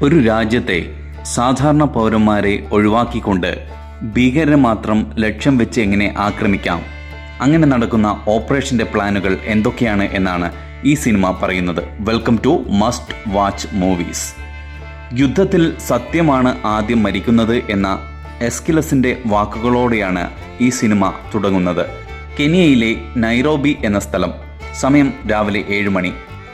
ഒരു രാജ്യത്തെ സാധാരണ പൗരന്മാരെ ഒഴിവാക്കിക്കൊണ്ട് ഭീകരരെ മാത്രം ലക്ഷ്യം വെച്ച് എങ്ങനെ ആക്രമിക്കാം, അങ്ങനെ നടക്കുന്ന ഓപ്പറേഷൻ്റെ പ്ലാനുകൾ എന്തൊക്കെയാണ് എന്നാണ് ഈ സിനിമ പറയുന്നത്. Welcome to must watch movies. യുദ്ധത്തിൽ സത്യമാണ് ആദ്യം മരിക്കുന്നത് എന്ന എസ്കിലസിൻ്റെ വാക്കുകളോടെയാണ് ഈ സിനിമ തുടങ്ങുന്നത്. കെനിയയിലെ നൈറോബി എന്ന സ്ഥലം. സമയം രാവിലെ 7 മണി.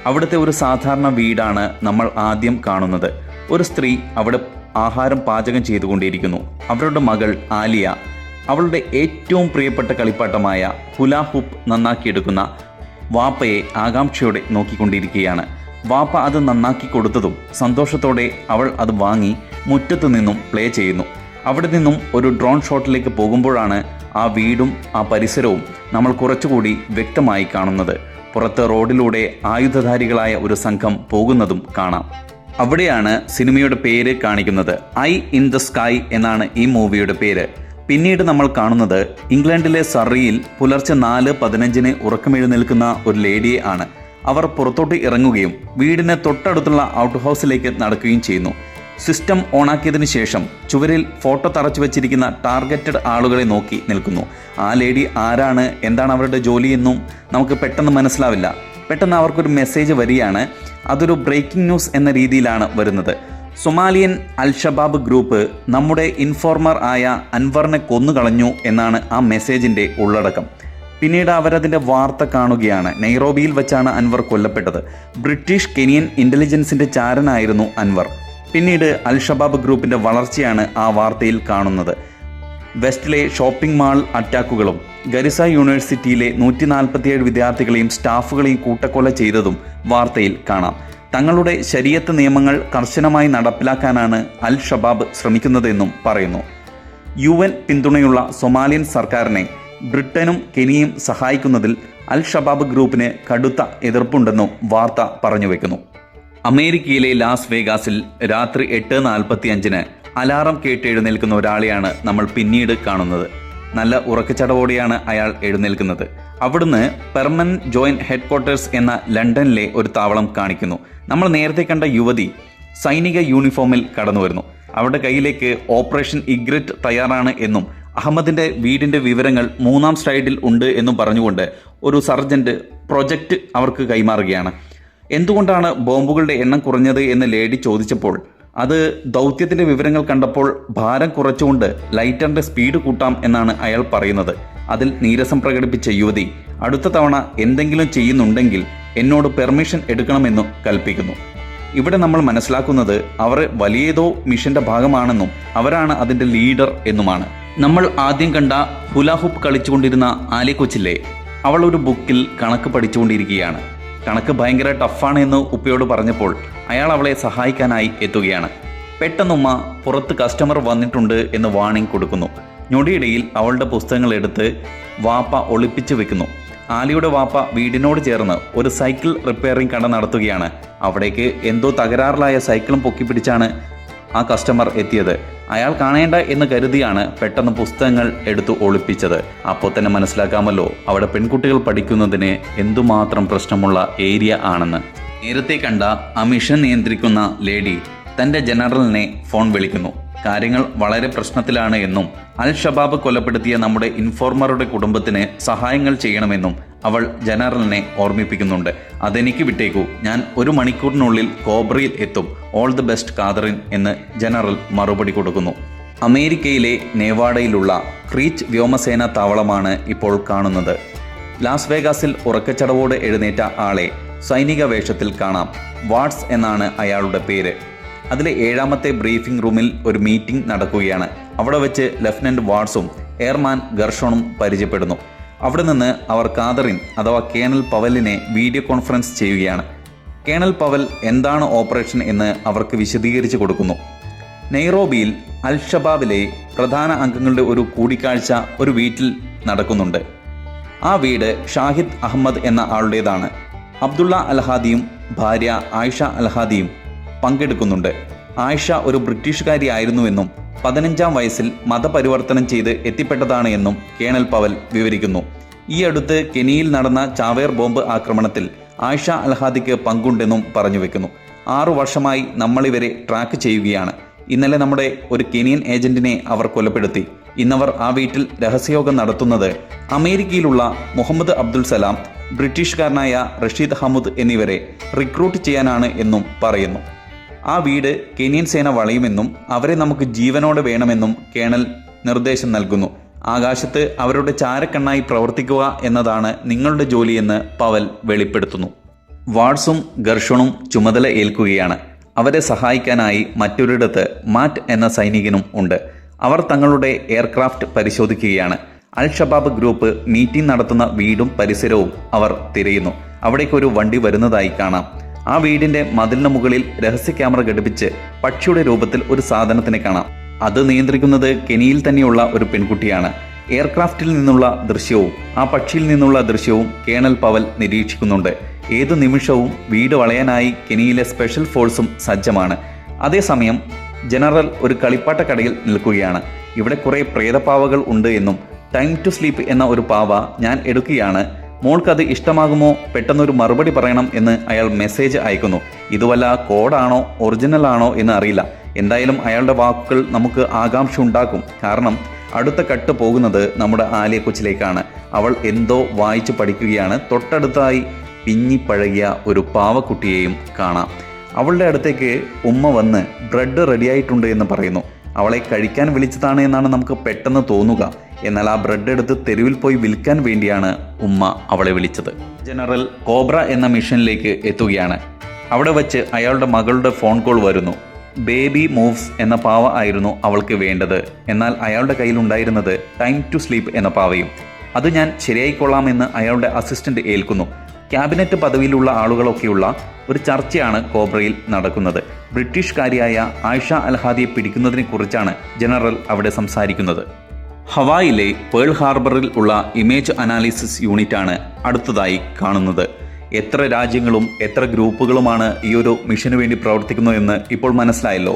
അവിടുത്തെ ഒരു സാധാരണ വീടാണ് നമ്മൾ ആദ്യം കാണുന്നത്. ഒരു സ്ത്രീ അവിടെ ആഹാരം പാചകം ചെയ്തുകൊണ്ടിരിക്കുന്നു. അവരുടെ മകൾ ആലിയ അവളുടെ ഏറ്റവും പ്രിയപ്പെട്ട കളിപ്പാട്ടമായ ഹുലാ ഹൂപ്പ് നന്നാക്കിയെടുക്കുന്ന വാപ്പയെ ആകാംക്ഷയോടെ നോക്കിക്കൊണ്ടിരിക്കുകയാണ്. വാപ്പ അത് നന്നാക്കി കൊടുത്തതും സന്തോഷത്തോടെ അവൾ അത് വാങ്ങി മുറ്റത്തു നിന്നും പ്ലേ ചെയ്യുന്നു. അവിടെ നിന്നും ഒരു ഡ്രോൺ ഷോട്ടിലേക്ക് പോകുമ്പോഴാണ് ആ വീടും ആ പരിസരവും നമ്മൾ കുറച്ചുകൂടി വ്യക്തമായി കാണുന്നത്. പുറത്ത് റോഡിലൂടെ ആയുധധാരികളായ ഒരു സംഘം പോകുന്നതും കാണാം. അവിടെയാണ് സിനിമയുടെ പേര് കാണിക്കുന്നത്. ഐ ഇൻ ദ സ്കൈ എന്നാണ് ഈ മൂവിയുടെ പേര്. പിന്നീട് നമ്മൾ കാണുന്നത് ഇംഗ്ലണ്ടിലെ സറിയിൽ പുലർച്ചെ 4:15 ഉറക്കമെഴുന്നേൽക്കുന്ന ഒരു ലേഡിയെ ആണ്. അവർ പുറത്തോട്ട് ഇറങ്ങുകയും വീടിന് തൊട്ടടുത്തുള്ള ഔട്ട് ഹൗസിലേക്ക് നടക്കുകയും ചെയ്യുന്നു. സിസ്റ്റം ഓണാക്കിയതിനു ശേഷം ചുവരിൽ ഫോട്ടോ തറച്ചു വെച്ചിരിക്കുന്ന ടാർഗറ്റഡ് ആളുകളെ നോക്കി നിൽക്കുന്നു. ആ ലേഡി ആരാണ്, എന്താണ് അവരുടെ ജോലിയെന്നും നമുക്ക് പെട്ടെന്ന് മനസ്സിലാവില്ല. പെട്ടെന്ന് അവർക്കൊരു മെസ്സേജ് വരികയാണ്. അതൊരു ബ്രേക്കിംഗ് ന്യൂസ് എന്ന രീതിയിലാണ് വരുന്നത്. സൊമാലിയൻ അൽ-ഷബാബ് ഗ്രൂപ്പ് നമ്മുടെ ഇൻഫോർമർ ആയ അൻവറിനെ കൊന്നുകളഞ്ഞു എന്നാണ് ആ മെസ്സേജിൻ്റെ ഉള്ളടക്കം. പിന്നീട് അവരതിൻ്റെ വാർത്ത കാണുകയാണ്. നൈറോബിയിൽ വെച്ചാണ് അൻവർ കൊല്ലപ്പെട്ടത്. ബ്രിട്ടീഷ് കെനിയൻ ഇൻ്റലിജൻസിൻ്റെ ചാരനായിരുന്നു അൻവർ. പിന്നീട് അൽ-ഷബാബ് ഗ്രൂപ്പിൻ്റെ വളർച്ചയാണ് ആ വാർത്തയിൽ കാണുന്നത്. വെസ്റ്റിലെ ഷോപ്പിംഗ് മാൾ അറ്റാക്കുകളും ഗരിസ യൂണിവേഴ്സിറ്റിയിലെ 147 വിദ്യാർത്ഥികളെയും സ്റ്റാഫുകളെയും കൂട്ടക്കൊല ചെയ്തതും വാർത്തയിൽ കാണാം. തങ്ങളുടെ ശരീഅത്ത് നിയമങ്ങൾ കർശനമായി നടപ്പിലാക്കാനാണ് അൽ-ഷബാബ് ശ്രമിക്കുന്നതെന്നും പറയുന്നു. UN പിന്തുണയുള്ള സൊമാലിയൻ സർക്കാരിനെ ബ്രിട്ടനും കെനിയയും സഹായിക്കുന്നതിൽ അൽ-ഷബാബ് ഗ്രൂപ്പിന് കടുത്ത എതിർപ്പുണ്ടെന്നും വാർത്ത പറഞ്ഞുവെക്കുന്നു. അമേരിക്കയിലെ ലാസ് വേഗാസിൽ രാത്രി 8:45 അലാറം കേട്ട് എഴുന്നേൽക്കുന്ന ഒരാളെയാണ് നമ്മൾ പിന്നീട് കാണുന്നത്. നല്ല ഉറക്കച്ചടവോടെയാണ് അയാൾ എഴുന്നേൽക്കുന്നത്. അവിടുന്ന് പെർമനന്റ് ജോയിന്റ് ഹെഡ്ക്വാർട്ടേഴ്സ് എന്ന ലണ്ടനിലെ ഒരു താവളം കാണിക്കുന്നു. നമ്മൾ നേരത്തെ കണ്ട യുവതി സൈനിക യൂണിഫോമിൽ കടന്നു വരുന്നു. അവരുടെ കയ്യിലേക്ക് ഓപ്പറേഷൻ ഇഗ്രറ്റ് തയ്യാറാണ് എന്നും അഹമ്മദിൻ്റെ വീടിൻ്റെ വിവരങ്ങൾ 3-ാം സ്ലൈഡിൽ ഉണ്ട് എന്നും പറഞ്ഞുകൊണ്ട് ഒരു സർജന്റ് പ്രൊജക്റ്റ് അവർക്ക് കൈമാറുകയാണ്. എന്തുകൊണ്ടാണ് ബോംബുകളുടെ എണ്ണം കുറഞ്ഞത് എന്ന് ലേഡി ചോദിച്ചപ്പോൾ അത് ദൗത്യത്തിൻ്റെ വിവരങ്ങൾ കണ്ടപ്പോൾ ഭാരം കുറച്ചുകൊണ്ട് ലൈറ്ററിൻ്റെ സ്പീഡ് കൂട്ടാം എന്നാണ് അയാൾ പറയുന്നത്. അതിൽ നീരസം പ്രകടിപ്പിച്ച യുവതി അടുത്ത തവണ എന്തെങ്കിലും ചെയ്യുന്നുണ്ടെങ്കിൽ എന്നോട് പെർമിഷൻ എടുക്കണമെന്നു കൽപ്പിക്കുന്നു. ഇവിടെ നമ്മൾ മനസ്സിലാക്കുന്നത് അവർ വലിയേതോ മിഷന്റെ ഭാഗമാണെന്നും അവരാണ് അതിൻ്റെ ലീഡർ എന്നുമാണ്. നമ്മൾ ആദ്യം കണ്ട ഹുലാഹുപ്പ് കളിച്ചുകൊണ്ടിരുന്ന ആലിയ കൊച്ചില്ലേ, അവൾ ഒരു ബുക്കിൽ കണക്ക് പഠിച്ചുകൊണ്ടിരിക്കുകയാണ്. കണക്ക് ഭയങ്കര ടഫാണ് എന്ന് ഉപ്പയോട് പറഞ്ഞപ്പോൾ അയാൾ അവളെ സഹായിക്കാനായി എത്തുകയാണ്. പെട്ടെന്നുമ്മ പുറത്ത് കസ്റ്റമർ വന്നിട്ടുണ്ട് എന്ന് വാണിംഗ് കൊടുക്കുന്നു. ഞൊടിയിടയിൽ അവളുടെ പുസ്തകങ്ങൾ എടുത്ത് വാപ്പ ഒളിപ്പിച്ചു വെക്കുന്നു. ആലിയുടെ വാപ്പ വീടിനോട് ചേർന്ന് ഒരു സൈക്കിൾ റിപ്പയറിംഗ് കട നടത്തുകയാണ്. അവിടേക്ക് എന്തോ തകരാറിലായ സൈക്കിളും പൊക്കിപ്പിടിച്ചാണ് ആ കസ്റ്റമർ എത്തിയത്. അയാൾ കാണേണ്ട എന്ന് കരുതിയാണ് പെട്ടെന്ന് പുസ്തകങ്ങൾ എടുത്ത് ഒളിപ്പിച്ചത്. അപ്പോൾ തന്നെ മനസ്സിലാക്കാമല്ലോ അവിടെ പെൺകുട്ടികൾ പഠിക്കുന്നതിന് എന്തുമാത്രം പ്രശ്നമുള്ള ഏരിയ ആണെന്ന്. നേരത്തെ കണ്ട ആ മിഷൻ നിയന്ത്രിക്കുന്ന ലേഡി തൻ്റെ ജനറലിനെ ഫോൺ വിളിക്കുന്നു. കാര്യങ്ങൾ വളരെ പ്രശ്നത്തിലാണ് എന്നും അൽ-ഷബാബ് കൊലപ്പെടുത്തിയ നമ്മുടെ ഇൻഫോർമറുടെ കുടുംബത്തിന് സഹായങ്ങൾ ചെയ്യണമെന്നും അവൾ ജനറലിനെ ഓർമ്മിപ്പിക്കുന്നുണ്ട്. അതെനിക്ക് വിട്ടേക്കൂ, ഞാൻ 1 മണിക്കൂറിനുള്ളിൽ കോബ്രയിൽ എത്തും. ഓൾ ദി ബെസ്റ്റ് കാതറിൻ എന്ന് ജനറൽ മറുപടി കൊടുക്കുന്നു. അമേരിക്കയിലെ നേവാഡയിലുള്ള ക്രീച്ച് വ്യോമസേന താവളമാണ് ഇപ്പോൾ കാണുന്നത്. ലാസ് വേഗാസിൽ ഉറക്കച്ചടവോടെ എഴുന്നേറ്റ ആളെ സൈനിക വേഷത്തിൽ കാണാം. വാട്സ് എന്നാണ് അയാളുടെ പേര്. അതിലെ 7ാമത്തെ ബ്രീഫിംഗ് റൂമിൽ ഒരു മീറ്റിംഗ് നടക്കുകയാണ്. അവിടെ വെച്ച് ലഫ്റ്റനന്റ് വാട്സും എയർമാൻ ഗർഷോണും പരിചയപ്പെടുന്നു. അവിടെ നിന്ന് അവർ കാതറിൻ അഥവാ കേണൽ പവലിനെ വീഡിയോ കോൺഫറൻസ് ചെയ്യുകയാണ്. കേണൽ പവൽ എന്താണ് ഓപ്പറേഷൻ എന്ന് അവർക്ക് വിശദീകരിച്ച് കൊടുക്കുന്നു. നൈറോബിയിൽ അൽ-ഷബാബിലെ പ്രധാന അംഗങ്ങളുടെ ഒരു കൂടിക്കാഴ്ച ഒരു വീട്ടിൽ നടക്കുന്നുണ്ട്. ആ വീട് ഷാഹിദ് അഹമ്മദ് എന്ന ആളുടേതാണ്. അബ്ദുള്ള അൽഹാദിയും ഭാര്യ ആയിഷ അൽഹാദിയും പങ്കെടുക്കുന്നുണ്ട്. ആയിഷ ഒരു ബ്രിട്ടീഷുകാരിയായിരുന്നുവെന്നും 15-ാം വയസ്സിൽ മതപരിവർത്തനം ചെയ്ത് എത്തിപ്പെട്ടതാണ് എന്നും കേണൽ പവൽ വിവരിക്കുന്നു. ഈ അടുത്ത് കെനിയിൽ നടന്ന ചാവേർ ബോംബ് ആക്രമണത്തിൽ ആയിഷ അൽഹാദിക്ക് പങ്കുണ്ടെന്നും പറഞ്ഞു വെക്കുന്നു. 6 വർഷമായി നമ്മളിവരെ ട്രാക്ക് ചെയ്യുകയാണ്. ഇന്നലെ നമ്മുടെ ഒരു കെനിയൻ ഏജന്റിനെ അവർ കൊലപ്പെടുത്തി. ഇന്നവർ ആ വീട്ടിൽ രഹസ്യയോഗം നടത്തുന്നത് അമേരിക്കയിലുള്ള മുഹമ്മദ് അബ്ദുൽ സലാം, ബ്രിട്ടീഷുകാരനായ റഷീദ് ഹമുദ് എന്നിവരെ റിക്രൂട്ട് ചെയ്യാനാണ് എന്നും പറയുന്നു. ആ വീട് കെനിയൻ സേന വളയുമെന്നും അവരെ നമുക്ക് ജീവനോടെ വേണമെന്നും കേണൽ നിർദ്ദേശം നൽകുന്നു. ആകാശത്ത് അവരുടെ ചാരക്കണ്ണായി പ്രവർത്തിക്കുക എന്നതാണ് നിങ്ങളുടെ ജോലിയെന്ന് പവൽ വെളിപ്പെടുത്തുന്നു. വാട്സും ഗർഷണും ചുമതല ഏൽക്കുകയാണ്. അവരെ സഹായിക്കാനായി മറ്റൊരിടത്ത് മാറ്റ് എന്ന സൈനികനും ഉണ്ട്. അവർ തങ്ങളുടെ എയർക്രാഫ്റ്റ് പരിശോധിക്കുകയാണ്. അൽ ഷബാബ് ഗ്രൂപ്പ് മീറ്റിംഗ് നടത്തുന്ന വീടും പരിസരവും അവർ തിരയുന്നു. അവിടേക്കൊരു വണ്ടി വരുന്നതായി കാണാം. ആ വീടിന്റെ മതിലിന് മുകളിൽ രഹസ്യ ക്യാമറ ഘടിപ്പിച്ച് പക്ഷിയുടെ രൂപത്തിൽ ഒരു സാധനത്തിനെ കാണാം. അത് നിയന്ത്രിക്കുന്നത് കെനിയിൽ തന്നെയുള്ള ഒരു പെൺകുട്ടിയാണ്. എയർക്രാഫ്റ്റിൽ നിന്നുള്ള ദൃശ്യവും ആ പക്ഷിയിൽ നിന്നുള്ള ദൃശ്യവും കേണൽ പവൽ നിരീക്ഷിക്കുന്നുണ്ട്. ഏതു നിമിഷവും വീട് വളയാനായി കെനിയിലെ സ്പെഷ്യൽ ഫോഴ്സും സജ്ജമാണ്. അതേസമയം ജനറൽ ഒരു കളിപ്പാട്ട കടയിൽ നിൽക്കുകയാണ്. ഇവിടെ കുറേ പ്രേതപ്പാവകൾ ഉണ്ട് എന്നും ടൈം ടു സ്ലീപ്പ് എന്ന ഒരു പാവ ഞാൻ എടുക്കുകയാണ്, മോൾക്കത് ഇഷ്ടമാകുമോ, പെട്ടെന്നൊരു മറുപടി പറയണം എന്ന് അയാൾ മെസ്സേജ് അയക്കുന്നു. ഇതുവല്ല കോഡാണോ ഒറിജിനൽ ആണോ എന്ന് അറിയില്ല. എന്തായാലും അയാളുടെ വാക്കുകൾ നമുക്ക് ആകാംക്ഷ ഉണ്ടാക്കും. കാരണം അടുത്ത കട്ട് പോകുന്നത് നമ്മുടെ ആലിയ കൊച്ചിലേക്കാണ്. അവൾ എന്തോ വായിച്ചു പഠിക്കുകയാണ്. തൊട്ടടുത്തായി പിഞ്ഞിപ്പഴകിയ ഒരു പാവക്കുട്ടിയെയും കാണാം. അവളുടെ അടുത്തേക്ക് ഉമ്മ വന്ന് ബ്രെഡ് റെഡിയായിട്ടുണ്ട് എന്ന് പറയുന്നു. അവളെ കഴിക്കാൻ വിളിച്ചതാണ് എന്നാണ് നമുക്ക് പെട്ടെന്ന് തോന്നുക. എന്നാൽ ആ ബ്രെഡ് എടുത്ത് തെരുവിൽ പോയി വിൽക്കാൻ വേണ്ടിയാണ് ഉമ്മ അവളെ വിളിച്ചത്. ജനറൽ കോബ്ര എന്ന മിഷനിലേക്ക് എത്തുകയാണ്. അവിടെ വച്ച് അയാളുടെ മകളുടെ ഫോൺ കോൾ വരുന്നു. ബേബി മൂവ്സ് എന്ന പാവ ആയിരുന്നു അവൾക്ക് വേണ്ടത്. എന്നാൽ അയാളുടെ കയ്യിലുണ്ടായിരുന്നത് ടൈം ടു സ്ലീപ്പ് എന്ന പാവയും. അത് ഞാൻ ശരിയായിക്കൊള്ളാമെന്ന് അയാളുടെ അസിസ്റ്റന്റ് ഏൽക്കുന്നു. ക്യാബിനറ്റ് പദവിയിലുള്ള ആളുകളൊക്കെയുള്ള ഒരു ചർച്ചയാണ് കോബ്രയിൽ നടക്കുന്നത്. ബ്രിട്ടീഷുകാരിയായ ആയിഷ അൽഹാദിയെ പിടിക്കുന്നതിനെ കുറിച്ചാണ് ജനറൽ അവിടെ സംസാരിക്കുന്നത്. ഹവായിലെ പേൾ ഹാർബറിൽ ഉള്ള ഇമേജ് അനാലിസിസ് യൂണിറ്റാണ് അടുത്തതായി കാണുന്നത്. എത്ര രാജ്യങ്ങളും എത്ര ഗ്രൂപ്പുകളുമാണ് ഈ ഒരു മിഷന് വേണ്ടി പ്രവർത്തിക്കുന്നതെന്ന് ഇപ്പോൾ മനസ്സിലായല്ലോ.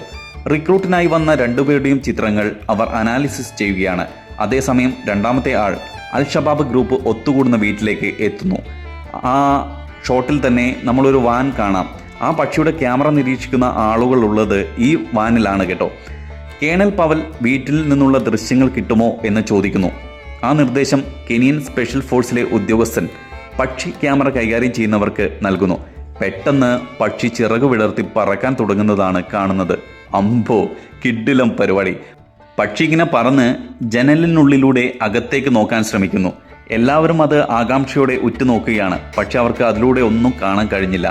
റിക്രൂട്ടിനായി വന്ന രണ്ടുപേരുടെയും ചിത്രങ്ങൾ അവർ അനാലിസിസ് ചെയ്യുകയാണ്. അതേസമയം രണ്ടാമത്തെ ആൾ അൽ ഷബാബ് ഗ്രൂപ്പ് ഒത്തുകൂടുന്ന വീട്ടിലേക്ക് എത്തുന്നു. ആ ഷോട്ടിൽ തന്നെ നമ്മളൊരു വാൻ കാണാം. ആ പക്ഷിയുടെ ക്യാമറ നിരീക്ഷിക്കുന്ന ആളുകൾ ഉള്ളത് ഈ വാനിലാണ് കേട്ടോ. കേണൽ പവൽ വീട്ടിൽ നിന്നുള്ള ദൃശ്യങ്ങൾ കിട്ടുമോ എന്ന് ചോദിക്കുന്നു. ആ നിർദ്ദേശം കെനിയൻ സ്പെഷ്യൽ ഫോഴ്സിലെ ഉദ്യോഗസ്ഥൻ പക്ഷി ക്യാമറ കൈകാര്യം ചെയ്യുന്നവർക്ക് നൽകുന്നു. പെട്ടെന്ന് പക്ഷി ചിറകു വിടർത്തി പറക്കാൻ തുടങ്ങുന്നതാണ് കാണുന്നത്. അമ്പോ, കിഡിലം പരിപാടി. പക്ഷി ഇങ്ങനെ പറന്ന് ജനലിനുള്ളിലൂടെ അകത്തേക്ക് നോക്കാൻ ശ്രമിക്കുന്നു. എല്ലാവരും അത് ആകാംക്ഷയോടെ ഉറ്റുനോക്കുകയാണ്. പക്ഷെ അവർക്ക് അതിലൂടെ ഒന്നും കാണാൻ കഴിഞ്ഞില്ല.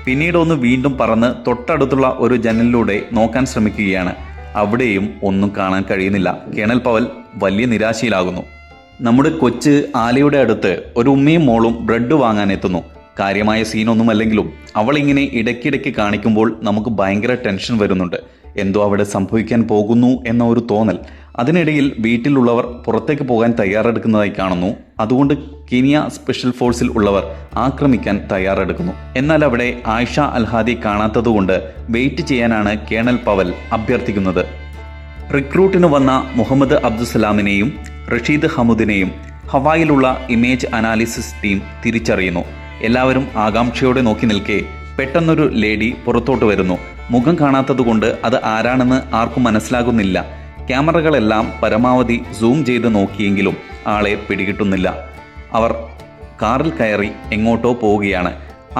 പിന്നീട് ഒന്ന് വീണ്ടും പറന്ന് തൊട്ടടുത്തുള്ള ഒരു ജനലിലൂടെ നോക്കാൻ ശ്രമിക്കുകയാണ്. അവിടെയും ഒന്നും കാണാൻ കഴിയുന്നില്ല. കേണൽ പവൽ വലിയ നിരാശയിലാകുന്നു. നമ്മുടെ കൊച്ച് ആലയുടെ അടുത്ത് ഒരു ഉമ്മയും മോളും ബ്രെഡ് വാങ്ങാൻ എത്തുന്നു. കാര്യമായ സീനൊന്നുമല്ലെങ്കിലും അവളിങ്ങനെ ഇടയ്ക്കിടയ്ക്ക് കാണിക്കുമ്പോൾ നമുക്ക് ഭയങ്കര ടെൻഷൻ വരുന്നുണ്ട്. എന്തോ അവിടെ സംഭവിക്കാൻ പോകുന്നു എന്ന ഒരു തോന്നൽ. അതിനിടയിൽ വീട്ടിലുള്ളവർ പുറത്തേക്ക് പോകാൻ തയ്യാറെടുക്കുന്നതായി കാണുന്നു. അതുകൊണ്ട് കെനിയ സ്പെഷ്യൽ ഫോഴ്സിൽ ഉള്ളവർ ആക്രമിക്കാൻ തയ്യാറെടുക്കുന്നു. എന്നാൽ അവിടെ ആയിഷ അൽഹാദി കാണാത്തതുകൊണ്ട് വെയിറ്റ് ചെയ്യാനാണ് കേണൽ പവൽ അഭ്യർത്ഥിക്കുന്നത്. റിക്രൂട്ടിന് വന്ന മുഹമ്മദ് അബ്ദുസലാമിനെയും റഷീദ് ഹമുദിനെയും ഹവായിലുള്ള ഇമേജ് അനാലിസിസ് ടീം തിരിച്ചറിയുന്നു. എല്ലാവരും ആകാംക്ഷയോടെ നോക്കി നിൽക്കെ പെട്ടെന്നൊരു ലേഡി പുറത്തോട്ട് വരുന്നു. മുഖം കാണാത്തതുകൊണ്ട് അത് ആരാണെന്ന് ആർക്കും മനസ്സിലാകുന്നില്ല. ക്യാമറകളെല്ലാം പരമാവധി സൂം ചെയ്ത് നോക്കിയെങ്കിലും ആളെ പിടികിട്ടുന്നില്ല. അവർ കാറിൽ കയറി എങ്ങോട്ടോ പോവുകയാണ്.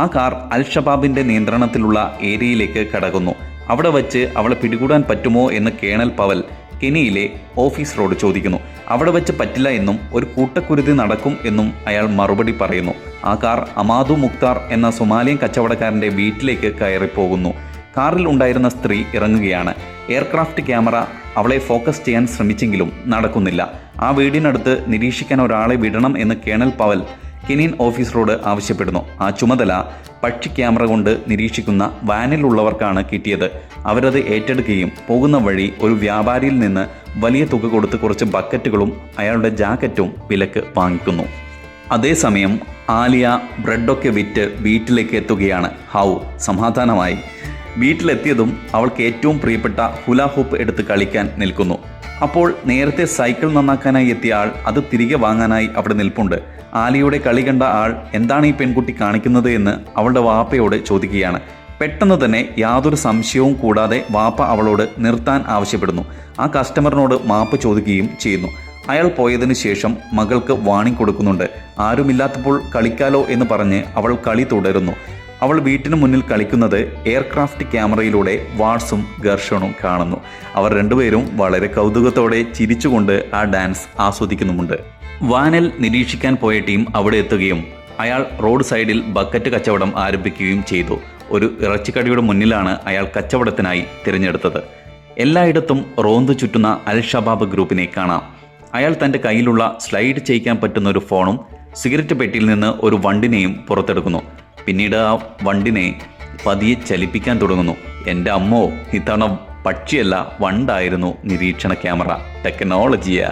ആ കാർ അൽ ഷബാബിൻ്റെ നിയന്ത്രണത്തിലുള്ള ഏരിയയിലേക്ക് കടക്കുന്നു. അവിടെ വച്ച് അവളെ പിടികൂടാൻ പറ്റുമോ എന്ന് കേണൽ പവൽ കെനിയിലെ ഓഫീസറോട് ചോദിക്കുന്നു. അവിടെ വെച്ച് പറ്റില്ല എന്നും ഒരു കൂട്ടക്കുരുതി നടക്കും എന്നും അയാൾ മറുപടി പറയുന്നു. ആ കാർ അമാദു മുക്താർ എന്ന സൊമാലിയൻ കച്ചവടക്കാരൻ്റെ വീട്ടിലേക്ക് കയറിപ്പോകുന്നു. കാറിൽ ഉണ്ടായിരുന്ന സ്ത്രീ ഇറങ്ങുകയാണ്. എയർക്രാഫ്റ്റ് ക്യാമറ അവളെ ഫോക്കസ് ചെയ്യാൻ ശ്രമിച്ചെങ്കിലും നടക്കുന്നില്ല. ആ വീടിനടുത്ത് നിരീക്ഷിക്കാൻ ഒരാളെ വിടണം എന്ന് കേണൽ പവൽ കെനിയൻ ഓഫീസറോട് ആവശ്യപ്പെടുന്നു. ആ ചുമതല പക്ഷി ക്യാമറ കൊണ്ട് നിരീക്ഷിക്കുന്ന വാനിലുള്ളവർക്കാണ് കിട്ടിയത്. അവരത് ഏറ്റെടുക്കുകയും പോകുന്ന വഴി ഒരു വ്യാപാരിയിൽ നിന്ന് വലിയ തുക കൊടുത്ത് കുറച്ച് ബക്കറ്റുകളും അയാളുടെ ജാക്കറ്റും വിലക്ക് വാങ്ങിക്കുന്നു. അതേസമയം ആലിയ ബ്രെഡൊക്കെ വിറ്റ് വീട്ടിലേക്ക് എത്തുകയാണ്. ഹൗ സമാധാനമായി. വീട്ടിലെത്തിയതും അവൾക്ക് ഏറ്റവും പ്രിയപ്പെട്ട ഹുല ഹൂപ്പ് എടുത്ത് കളിക്കാൻ നിൽക്കുന്നു. അപ്പോൾ നേരത്തെ സൈക്കിൾ നന്നാക്കാനായി എത്തിയ ആൾ അത് തിരികെ വാങ്ങാനായി അവിടെ നിൽപ്പുണ്ട്. ആലിയുടെ കളി കണ്ട ആൾ എന്താണ് ഈ പെൺകുട്ടി കാണിക്കുന്നത് എന്ന് അവളുടെ വാപ്പയോട് ചോദിക്കുകയാണ്. പെട്ടെന്ന് തന്നെ യാതൊരു സംശയവും കൂടാതെ വാപ്പ അവളോട് നിർത്താൻ ആവശ്യപ്പെടുന്നു. ആ കസ്റ്റമറിനോട് മാപ്പ് ചോദിക്കുകയും ചെയ്യുന്നു. അയാൾ പോയതിനു ശേഷം മകൾക്ക് വാണിംഗ് കൊടുക്കുന്നുണ്ട്. ആരുമില്ലാത്തപ്പോൾ കളിക്കാലോ എന്ന് പറഞ്ഞ് അവൾ കളി തുടരുന്നു. അവൾ വീട്ടിന് മുന്നിൽ കളിക്കുന്നത് എയർക്രാഫ്റ്റ് ക്യാമറയിലൂടെ വാട്സും ഗർഷണും കാണുന്നു. അവർ രണ്ടുപേരും വളരെ കൗതുകത്തോടെ ചിരിച്ചുകൊണ്ട് ആ ഡാൻസ് ആസ്വദിക്കുന്നുമുണ്ട്. വാനിൽ നിരീക്ഷിക്കാൻ പോയ ടീം അവിടെ എത്തുകയും അയാൾ റോഡ് സൈഡിൽ ബക്കറ്റ് കച്ചവടം ആരംഭിക്കുകയും ചെയ്തു. ഒരു ഇറച്ചിക്കടിയുടെ മുന്നിലാണ് അയാൾ കച്ചവടത്തിനായി തിരഞ്ഞെടുത്തത്. എല്ലായിടത്തും റോന്തു ചുറ്റുന്ന അൽ ഷബാബ് ഗ്രൂപ്പിനെ കാണാം. അയാൾ തൻ്റെ കയ്യിലുള്ള സ്ലൈഡ് ചെയ്യിക്കാൻ പറ്റുന്ന ഒരു ഫോണും സിഗരറ്റ് പെട്ടിയിൽ നിന്ന് ഒരു വണ്ടിനെയും പുറത്തെടുക്കുന്നു. പിന്നീട് ആ വണ്ടിനെ പതിയെ ചലിപ്പിക്കാൻ തുടങ്ങുന്നു. എൻ്റെ അമ്മോ, ഇത്തവണ പക്ഷിയല്ല വണ്ടായിരുന്നു നിരീക്ഷണ ക്യാമറ. ടെക്നോളജിയാ.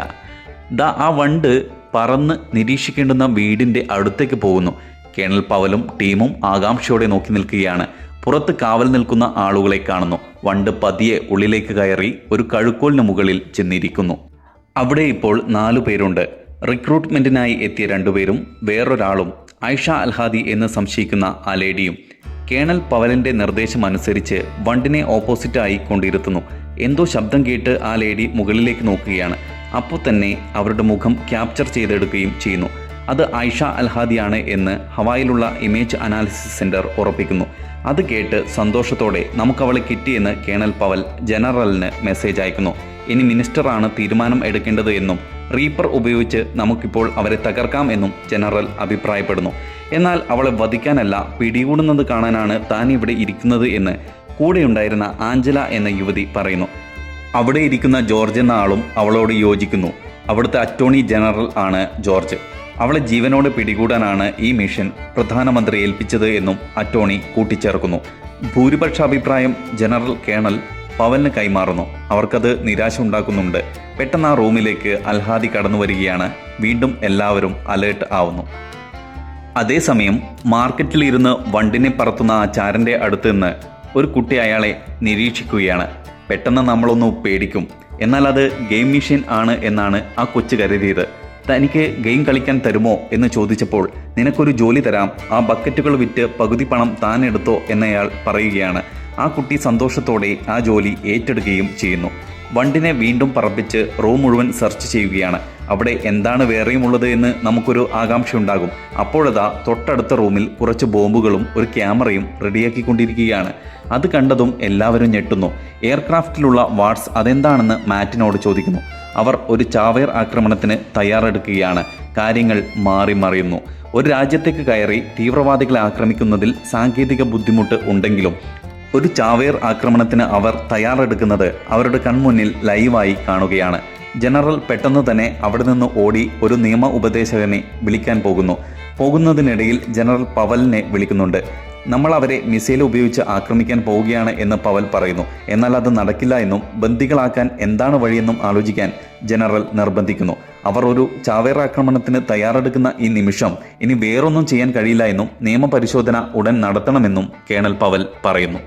ആ വണ്ട് പറന്ന് നിരീക്ഷിക്കേണ്ടുന്ന വീടിൻ്റെ അടുത്തേക്ക് പോകുന്നു. കേണൽ പവലും ടീമും ആകാംക്ഷയോടെ നോക്കി നിൽക്കുകയാണ്. പുറത്ത് കാവൽ നിൽക്കുന്ന ആളുകളെ കാണുന്നു. വണ്ട് പതിയെ ഉള്ളിലേക്ക് കയറി ഒരു കഴുക്കോലിന് മുകളിൽ ചെന്നിരിക്കുന്നു. അവിടെ ഇപ്പോൾ 4 പേരുണ്ട്. റിക്രൂട്ട്മെൻറ്റിനായി എത്തിയ 2 പേരും വേറൊരാളും ആയിഷ അൽഹാദി എന്ന് സംശയിക്കുന്ന ആ ലേഡിയും. കേണൽ പവലിൻ്റെ നിർദ്ദേശം അനുസരിച്ച് വണ്ടിനെ ഓപ്പോസിറ്റായി കൊണ്ടിരുത്തുന്നു. എന്തോ ശബ്ദം കേട്ട് ആ ലേഡി മുകളിലേക്ക് നോക്കുകയാണ്. അപ്പോൾ തന്നെ അവരുടെ മുഖം ക്യാപ്ചർ ചെയ്തെടുക്കുകയും ചെയ്യുന്നു. അത് ആയിഷ അൽഹാദിയാണ് എന്ന് ഹവായിലുള്ള ഇമേജ് അനാലിസിസ് സെൻറ്റർ ഉറപ്പിക്കുന്നു. അത് കേട്ട് സന്തോഷത്തോടെ നമുക്കവളെ കിട്ടിയെന്ന് കേണൽ പവൽ ജനറലിന് മെസ്സേജ് അയക്കുന്നു. ഇനി മിനിസ്റ്ററാണ് തീരുമാനം എടുക്കേണ്ടത് എന്നും റീപ്പർ ഉപയോഗിച്ച് നമുക്കിപ്പോൾ അവരെ തകർക്കാം എന്നും ജനറൽ അഭിപ്രായപ്പെടുന്നു. എന്നാൽ അവളെ വധിക്കാനല്ല, പിടികൂടുന്നത് കാണാനാണ് താൻ ഇവിടെ ഇരിക്കുന്നത് എന്ന് കൂടെയുണ്ടായിരുന്ന ആഞ്ചല എന്ന യുവതി പറയുന്നു. അവിടെ ഇരിക്കുന്ന ജോർജ് എന്ന ആളും അവളോട് യോജിക്കുന്നു. അവിടുത്തെ അറ്റോർണി ജനറൽ ആണ് ജോർജ്. അവളെ ജീവനോടെ പിടികൂടാനാണ് ഈ മിഷൻ പ്രധാനമന്ത്രി ഏൽപ്പിച്ചത് എന്നും അറ്റോർണി കൂട്ടിച്ചേർക്കുന്നു. ഭൂരിപക്ഷ അഭിപ്രായം ജനറൽ കേണൽ പവലിന് കൈമാറുന്നു. അവർക്കത് നിരാശ ഉണ്ടാക്കുന്നുണ്ട്. പെട്ടെന്ന് ആ റൂമിലേക്ക് അൽഹാദി കടന്നു വരികയാണ്. വീണ്ടും എല്ലാവരും അലേർട്ട് ആവുന്നു. അതേസമയം മാർക്കറ്റിലിരുന്ന് വണ്ടിനെ പറത്തുന്ന ആ ചാരൻ്റെ അടുത്ത് നിന്ന് ഒരു കുട്ടി അയാളെ നിരീക്ഷിക്കുകയാണ്. പെട്ടെന്ന് നമ്മളൊന്ന് പേടിക്കും. എന്നാൽ അത് ഗെയിം മെഷീൻ ആണ് എന്നാണ് ആ കൊച്ചു കരുതിയത്. തനിക്ക് ഗെയിം കളിക്കാൻ തരുമോ എന്ന് ചോദിച്ചപ്പോൾ നിനക്കൊരു ജോലി തരാം, ആ ബക്കറ്റുകൾ വിറ്റ് പകുതി പണം താൻ എടുത്തോ എന്നയാൾ പറയുകയാണ്. ആ കുട്ടി സന്തോഷത്തോടെ ആ ജോലി ഏറ്റെടുക്കുകയും ചെയ്യുന്നു. വണ്ടിനെ വീണ്ടും പറപ്പിച്ച് റൂം മുഴുവൻ സെർച്ച് ചെയ്യുകയാണ്. അവിടെ എന്താണ് വേറെയുമുള്ളത് എന്ന് നമുക്കൊരു ആകാംക്ഷയുണ്ടാകും. അപ്പോഴതാ തൊട്ടടുത്ത റൂമിൽ കുറച്ച് ബോംബുകളും ഒരു ക്യാമറയും റെഡിയാക്കിക്കൊണ്ടിരിക്കുകയാണ്. അത് കണ്ടതും എല്ലാവരും ഞെട്ടുന്നു. എയർക്രാഫ്റ്റിലുള്ള വാട്സ് അതെന്താണെന്ന് മാറ്റിനോട് ചോദിക്കുന്നു. അവർ ഒരു ചാവേർ ആക്രമണത്തിന് തയ്യാറെടുക്കുകയാണ്. കാര്യങ്ങൾ മാറി മറിയുന്നു. ഒരു രാജ്യത്തേക്ക് കയറി തീവ്രവാദികളെ ആക്രമിക്കുന്നതിൽ സാങ്കേതിക ബുദ്ധിമുട്ട് ഉണ്ടെങ്കിലും ഒരു ചാവേർ ആക്രമണത്തിന് അവർ തയ്യാറെടുക്കുന്നത് അവരുടെ കൺമുന്നിൽ ലൈവായി കാണുകയാണ്. ജനറൽ പെട്ടെന്ന് തന്നെ അവിടെ നിന്ന് ഓടി ഒരു നിയമ ഉപദേശകനെ വിളിക്കാൻ പോകുന്നതിനിടയിൽ ജനറൽ പവലിനെ വിളിക്കുന്നുണ്ട്. നമ്മൾ അവരെ മിസൈൽ ഉപയോഗിച്ച് ആക്രമിക്കാൻ പോവുകയാണ് എന്ന് പവൽ പറയുന്നു. എന്നാൽ അത് നടക്കില്ല എന്നും ബന്ദികളാക്കാൻ എന്താണ് വഴിയെന്നും ആലോചിക്കാൻ ജനറൽ നിർബന്ധിക്കുന്നു. അവർ ഒരു ചാവേർ ആക്രമണത്തിന് തയ്യാറെടുക്കുന്ന ഈ നിമിഷം ഇനി വേറൊന്നും ചെയ്യാൻ കഴിയില്ല എന്നും നിയമപരിശോധന ഉടൻ നടത്തണമെന്നും കേണൽ പവൽ പറയുന്നു.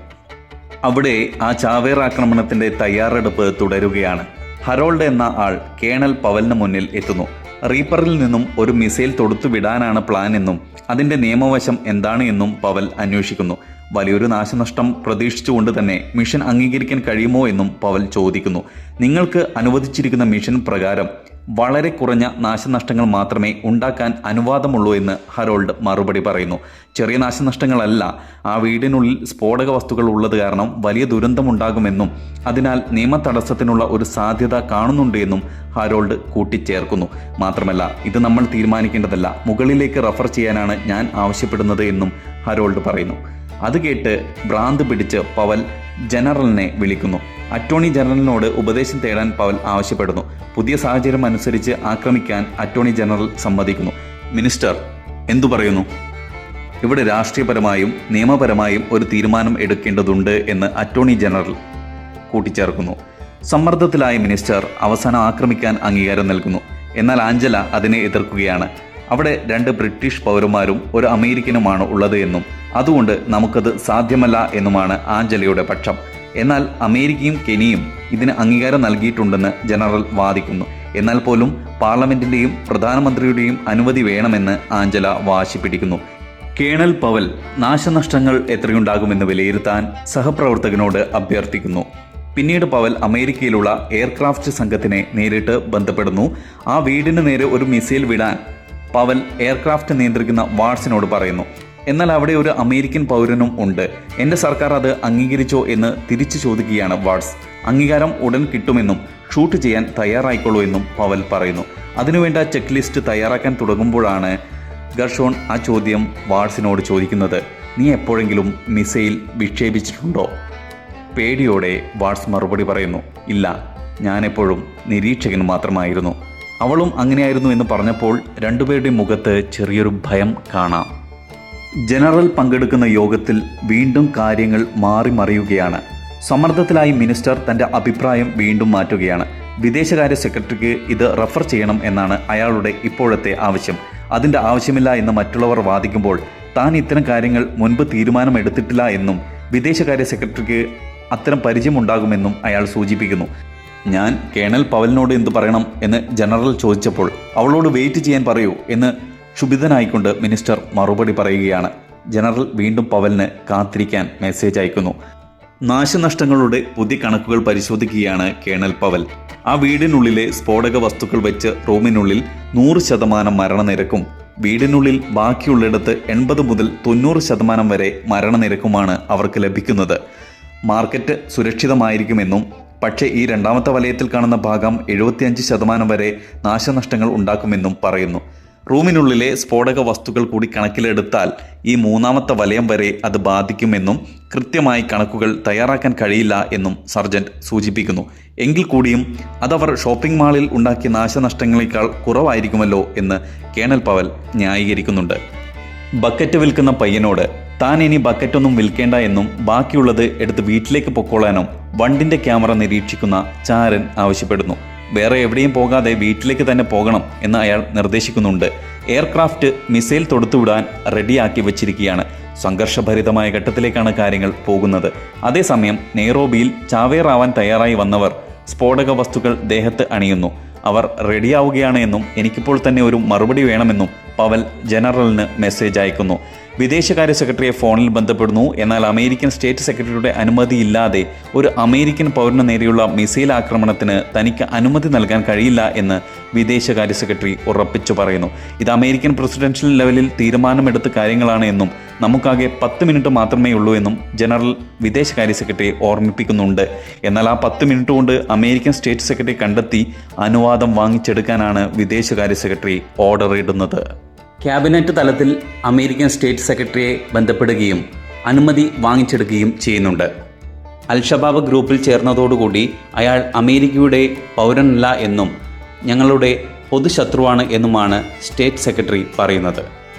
അവിടെ ആ ചാവേർ ആക്രമണത്തിൻ്റെ തയ്യാറെടുപ്പ് തുടരുകയാണ്. ഹരോൾഡ് എന്ന ആൾ കേണൽ പവലിന് മുന്നിൽ എത്തുന്നു. റീപ്പറിൽ നിന്നും ഒരു മിസൈൽ തൊടുത്തു വിടാനാണ് പ്ലാൻ എന്നും അതിൻ്റെ നിയമവശം എന്താണ് എന്നും പവൽ അന്വേഷിക്കുന്നു. വലിയൊരു നാശനഷ്ടം പ്രതീക്ഷിച്ചുകൊണ്ട് തന്നെ മിഷൻ അംഗീകരിക്കാൻ കഴിയുമോ എന്നും പവൽ ചോദിക്കുന്നു. നിങ്ങൾക്ക് അനുവദിച്ചിരിക്കുന്ന മിഷൻ പ്രകാരം വളരെ കുറഞ്ഞ നാശനഷ്ടങ്ങൾ മാത്രമേ ഉണ്ടാക്കാൻ അനുവാദമുള്ളൂ എന്ന് ഹരോൾഡ് മറുപടി പറയുന്നു. ചെറിയ നാശനഷ്ടങ്ങളല്ല, ആ വീടിനുള്ളിൽ സ്ഫോടക വസ്തുക്കൾ ഉള്ളത് കാരണം വലിയ ദുരന്തമുണ്ടാകുമെന്നും അതിനാൽ നിയമ തടസ്സത്തിനുള്ള ഒരു സാധ്യത കാണുന്നുണ്ട് എന്നും ഹരോൾഡ് കൂട്ടിച്ചേർക്കുന്നു. മാത്രമല്ല, ഇത് നമ്മൾ തീരുമാനിക്കേണ്ടതല്ല, മുകളിലേക്ക് റഫർ ചെയ്യാനാണ് ഞാൻ ആവശ്യപ്പെടുന്നത് എന്നും ഹരോൾഡ് പറയുന്നു. അത് കേട്ട് ഭ്രാന്ത് പിടിച്ച് പവൽ ജനറലിനെ വിളിക്കുന്നു. അറ്റോർണി ജനറലിനോട് ഉപദേശം തേടാൻ പവൽ ആവശ്യപ്പെടുന്നു. പുതിയ സാഹചര്യം അനുസരിച്ച് ആക്രമിക്കാൻ അറ്റോർണി ജനറൽ സമ്മതിക്കുന്നു. മിനിസ്റ്റർ എന്തു പറയുന്നു? ഇവിടെ രാഷ്ട്രീയപരമായും നിയമപരമായും ഒരു തീരുമാനം എടുക്കേണ്ടതുണ്ട് എന്ന് അറ്റോർണി ജനറൽ കൂട്ടിച്ചേർക്കുന്നു. സമ്മർദ്ദത്തിലായ മിനിസ്റ്റർ അവസാനം ആക്രമിക്കാൻ അംഗീകാരം നൽകുന്നു. എന്നാൽ ആഞ്ചല അതിനെ എതിർക്കുകയാണ്. അവിടെ 2 ബ്രിട്ടീഷ് പൗരന്മാരും ഒരു അമേരിക്കനുമാണ് ഉള്ളത് എന്നും അതുകൊണ്ട് നമുക്കത് സാധ്യമല്ല എന്നുമാണ് ആഞ്ചലയുടെ പക്ഷം. എന്നാൽ അമേരിക്കയും കെനിയും ഇതിന് അംഗീകാരം നൽകിയിട്ടുണ്ടെന്ന് ജനറൽ വാദിക്കുന്നു. എന്നാൽ പോലും പാർലമെന്റിന്റെയും പ്രധാനമന്ത്രിയുടെയും അനുമതി വേണമെന്ന് ആഞ്ചല വാശി പിടിക്കുന്നു. കേണൽ പവൽ നാശനഷ്ടങ്ങൾ എത്രയുണ്ടാകുമെന്ന് വിലയിരുത്താൻ സഹപ്രവർത്തകനോട് അഭ്യർത്ഥിക്കുന്നു. പിന്നീട് പവൽ അമേരിക്കയിലുള്ള എയർക്രാഫ്റ്റ് സംഘത്തിനെ നേരിട്ട് ബന്ധപ്പെടുന്നു. ആ വീടിന് നേരെ ഒരു മിസൈൽ വിടാൻ പവൽ എയർക്രാഫ്റ്റ് നിയന്ത്രിക്കുന്ന വാട്സിനോട് പറയുന്നു. എന്നാൽ അവിടെ ഒരു അമേരിക്കൻ പൗരനും ഉണ്ട്. എൻ്റെ സർക്കാർ അത് അംഗീകരിച്ചോ എന്ന് തിരിച്ചു ചോദിക്കുകയാണ് വാട്സ്. അംഗീകാരം ഉടൻ കിട്ടുമെന്നും ഷൂട്ട് ചെയ്യാൻ തയ്യാറായിക്കൊള്ളൂ എന്നും പവൽ പറയുന്നു. അതിനുവേണ്ട ചെക്ക് ലിസ്റ്റ് തയ്യാറാക്കാൻ തുടങ്ങുമ്പോഴാണ് ഗർഷോൺ ആ ചോദ്യം വാട്സിനോട് ചോദിക്കുന്നത്. നീ എപ്പോഴെങ്കിലും മിസൈൽ വിക്ഷേപിച്ചിട്ടുണ്ടോ? പേടിയോടെ വാട്സ് മറുപടി പറയുന്നു, ഇല്ല, ഞാനെപ്പോഴും നിരീക്ഷകൻ മാത്രമായിരുന്നു. അവളും അങ്ങനെയായിരുന്നു എന്ന് പറഞ്ഞപ്പോൾ രണ്ടുപേരുടെയും മുഖത്ത് ചെറിയൊരു ഭയം കാണാം. ജനറൽ പങ്കെടുക്കുന്ന യോഗത്തിൽ വീണ്ടും കാര്യങ്ങൾ മാറി മറിയുകയാണ്. സമ്മർദ്ദത്തിലായി മിനിസ്റ്റർ തൻ്റെ അഭിപ്രായം വീണ്ടും മാറ്റുകയാണ്. വിദേശകാര്യ സെക്രട്ടറിക്ക് ഇത് റഫർ ചെയ്യണം എന്നാണ് അയാളുടെ ഇപ്പോഴത്തെ ആവശ്യം. അതിൻ്റെ ആവശ്യമില്ല എന്ന് മറ്റുള്ളവർ വാദിക്കുമ്പോൾ താൻ ഇത്തരം കാര്യങ്ങൾ മുൻപ് തീരുമാനമെടുത്തിട്ടില്ല എന്നും വിദേശകാര്യ സെക്രട്ടറിക്ക് അത്തരം പരിചയമുണ്ടാകുമെന്നും അയാൾ സൂചിപ്പിക്കുന്നു. ഞാൻ കേണൽ പവലിനോട് എന്തു പറയണം എന്ന് ജനറൽ ചോദിച്ചപ്പോൾ അവളോട് വെയിറ്റ് ചെയ്യാൻ പറയൂ എന്ന് ക്ഷുഭിതനായിക്കൊണ്ട് മിനിസ്റ്റർ മറുപടി പറയുകയാണ്. ജനറൽ വീണ്ടും പവലിന് കാത്തിരിക്കാൻ മെസ്സേജ് അയക്കുന്നു. നാശനഷ്ടങ്ങളുടെ പുതിയ കണക്കുകൾ പരിശോധിക്കുകയാണ് കേണൽ പവൽ. ആ വീടിനുള്ളിലെ സ്ഫോടക വസ്തുക്കൾ വെച്ച് റൂമിനുള്ളിൽ 100% മരണനിരക്കും വീടിനുള്ളിൽ ബാക്കിയുള്ളിടത്ത് 80 മുതൽ 90% വരെ മരണനിരക്കുമാണ് അവർക്ക് ലഭിക്കുന്നത്. മാർക്കറ്റ് സുരക്ഷിതമായിരിക്കുമെന്നും പക്ഷേ ഈ രണ്ടാമത്തെ വലയത്തിൽ കാണുന്ന ഭാഗം 75% വരെ നാശനഷ്ടങ്ങൾ ഉണ്ടാക്കുമെന്നും പറയുന്നു. റൂമിനുള്ളിലെ സ്ഫോടക വസ്തുക്കൾ കൂടി കണക്കിലെടുത്താൽ ഈ മൂന്നാമത്തെ വലയം വരെ അത് ബാധിക്കുമെന്നും കൃത്യമായി കണക്കുകൾ തയ്യാറാക്കാൻ കഴിയില്ല എന്നും സർജന്റ് സൂചിപ്പിക്കുന്നു. എങ്കിൽ കൂടിയും അതവർ ഷോപ്പിംഗ് മാളിൽ ഉണ്ടാക്കിയ നാശനഷ്ടങ്ങളെക്കാൾ കുറവായിരിക്കുമല്ലോ എന്ന് കേണൽ പവൽ ന്യായീകരിക്കുന്നുണ്ട്. ബക്കറ്റ് വിൽക്കുന്ന പയ്യനോട് താൻ ഇനി ബക്കറ്റൊന്നും വിൽക്കേണ്ട എന്നും ബാക്കിയുള്ളത് എടുത്ത് വീട്ടിലേക്ക് പൊക്കോളാനും വണ്ടിൻ്റെ ക്യാമറ നിരീക്ഷിക്കുന്ന ചാരൻ ആവശ്യപ്പെടുന്നു. വേറെ എവിടെയും പോകാതെ വീട്ടിലേക്ക് തന്നെ പോകണം എന്ന് അയാൾ നിർദ്ദേശിക്കുന്നുണ്ട്. എയർക്രാഫ്റ്റ് മിസൈൽ തൊടുത്തുവിടാൻ റെഡിയാക്കി വച്ചിരിക്കുകയാണ്. സംഘർഷഭരിതമായ ഘട്ടത്തിലേക്കാണ് കാര്യങ്ങൾ പോകുന്നത്. അതേസമയം നെയ്റോബിയിൽ ചാവേറാവാൻ തയ്യാറായി വന്നവർ സ്ഫോടക വസ്തുക്കൾ ദേഹത്ത് അണിയുന്നു. അവർ റെഡിയാവുകയാണ് എന്നും എനിക്കിപ്പോൾ തന്നെ ഒരു മറുപടി വേണമെന്നും പവൽ ജനറലിന് മെസ്സേജ് അയക്കുന്നു. വിദേശകാര്യ സെക്രട്ടറിയെ ഫോണിൽ ബന്ധപ്പെടുന്നു. എന്നാൽ അമേരിക്കൻ സ്റ്റേറ്റ് സെക്രട്ടറിയുടെ അനുമതിയില്ലാതെ ഒരു അമേരിക്കൻ പൗരന് നേരെയുള്ള മിസൈൽ ആക്രമണത്തിന് തനിക്ക് അനുമതി നൽകാൻ കഴിയില്ല എന്ന് വിദേശകാര്യ സെക്രട്ടറി ഉറപ്പിച്ചു പറയുന്നു. ഇത് അമേരിക്കൻ പ്രസിഡൻഷ്യൽ ലെവലിൽ തീരുമാനമെടുത്ത കാര്യങ്ങളാണ് എന്നും നമുക്കാകെ 10 മിനിറ്റ് മാത്രമേ ഉള്ളൂ എന്നും ജനറൽ വിദേശകാര്യ സെക്രട്ടറി ഓർമ്മിപ്പിക്കുന്നുണ്ട്. എന്നാൽ ആ 10 മിനിറ്റ് കൊണ്ട് അമേരിക്കൻ സ്റ്റേറ്റ് സെക്രട്ടറി കണ്ടെത്തി അനുവാദം വാങ്ങിച്ചെടുക്കാനാണ് വിദേശകാര്യ സെക്രട്ടറി ഓർഡർ ഇടുന്നത്. ക്യാബിനറ്റ് തലത്തിൽ അമേരിക്കൻ സ്റ്റേറ്റ് സെക്രട്ടറിയെ ബന്ധപ്പെടുകയും അനുമതി വാങ്ങിച്ചെടുക്കുകയും ചെയ്യുന്നുണ്ട്. അൽ-ഷബാബ് ഗ്രൂപ്പിൽ ചേർന്നതോടുകൂടി അയാൾ അമേരിക്കയുടെ പൗരനല്ല എന്നും ഞങ്ങളുടെ പൊതുശത്രുവാണ് എന്നുമാണ് സ്റ്റേറ്റ് സെക്രട്ടറി പറയുന്നത്.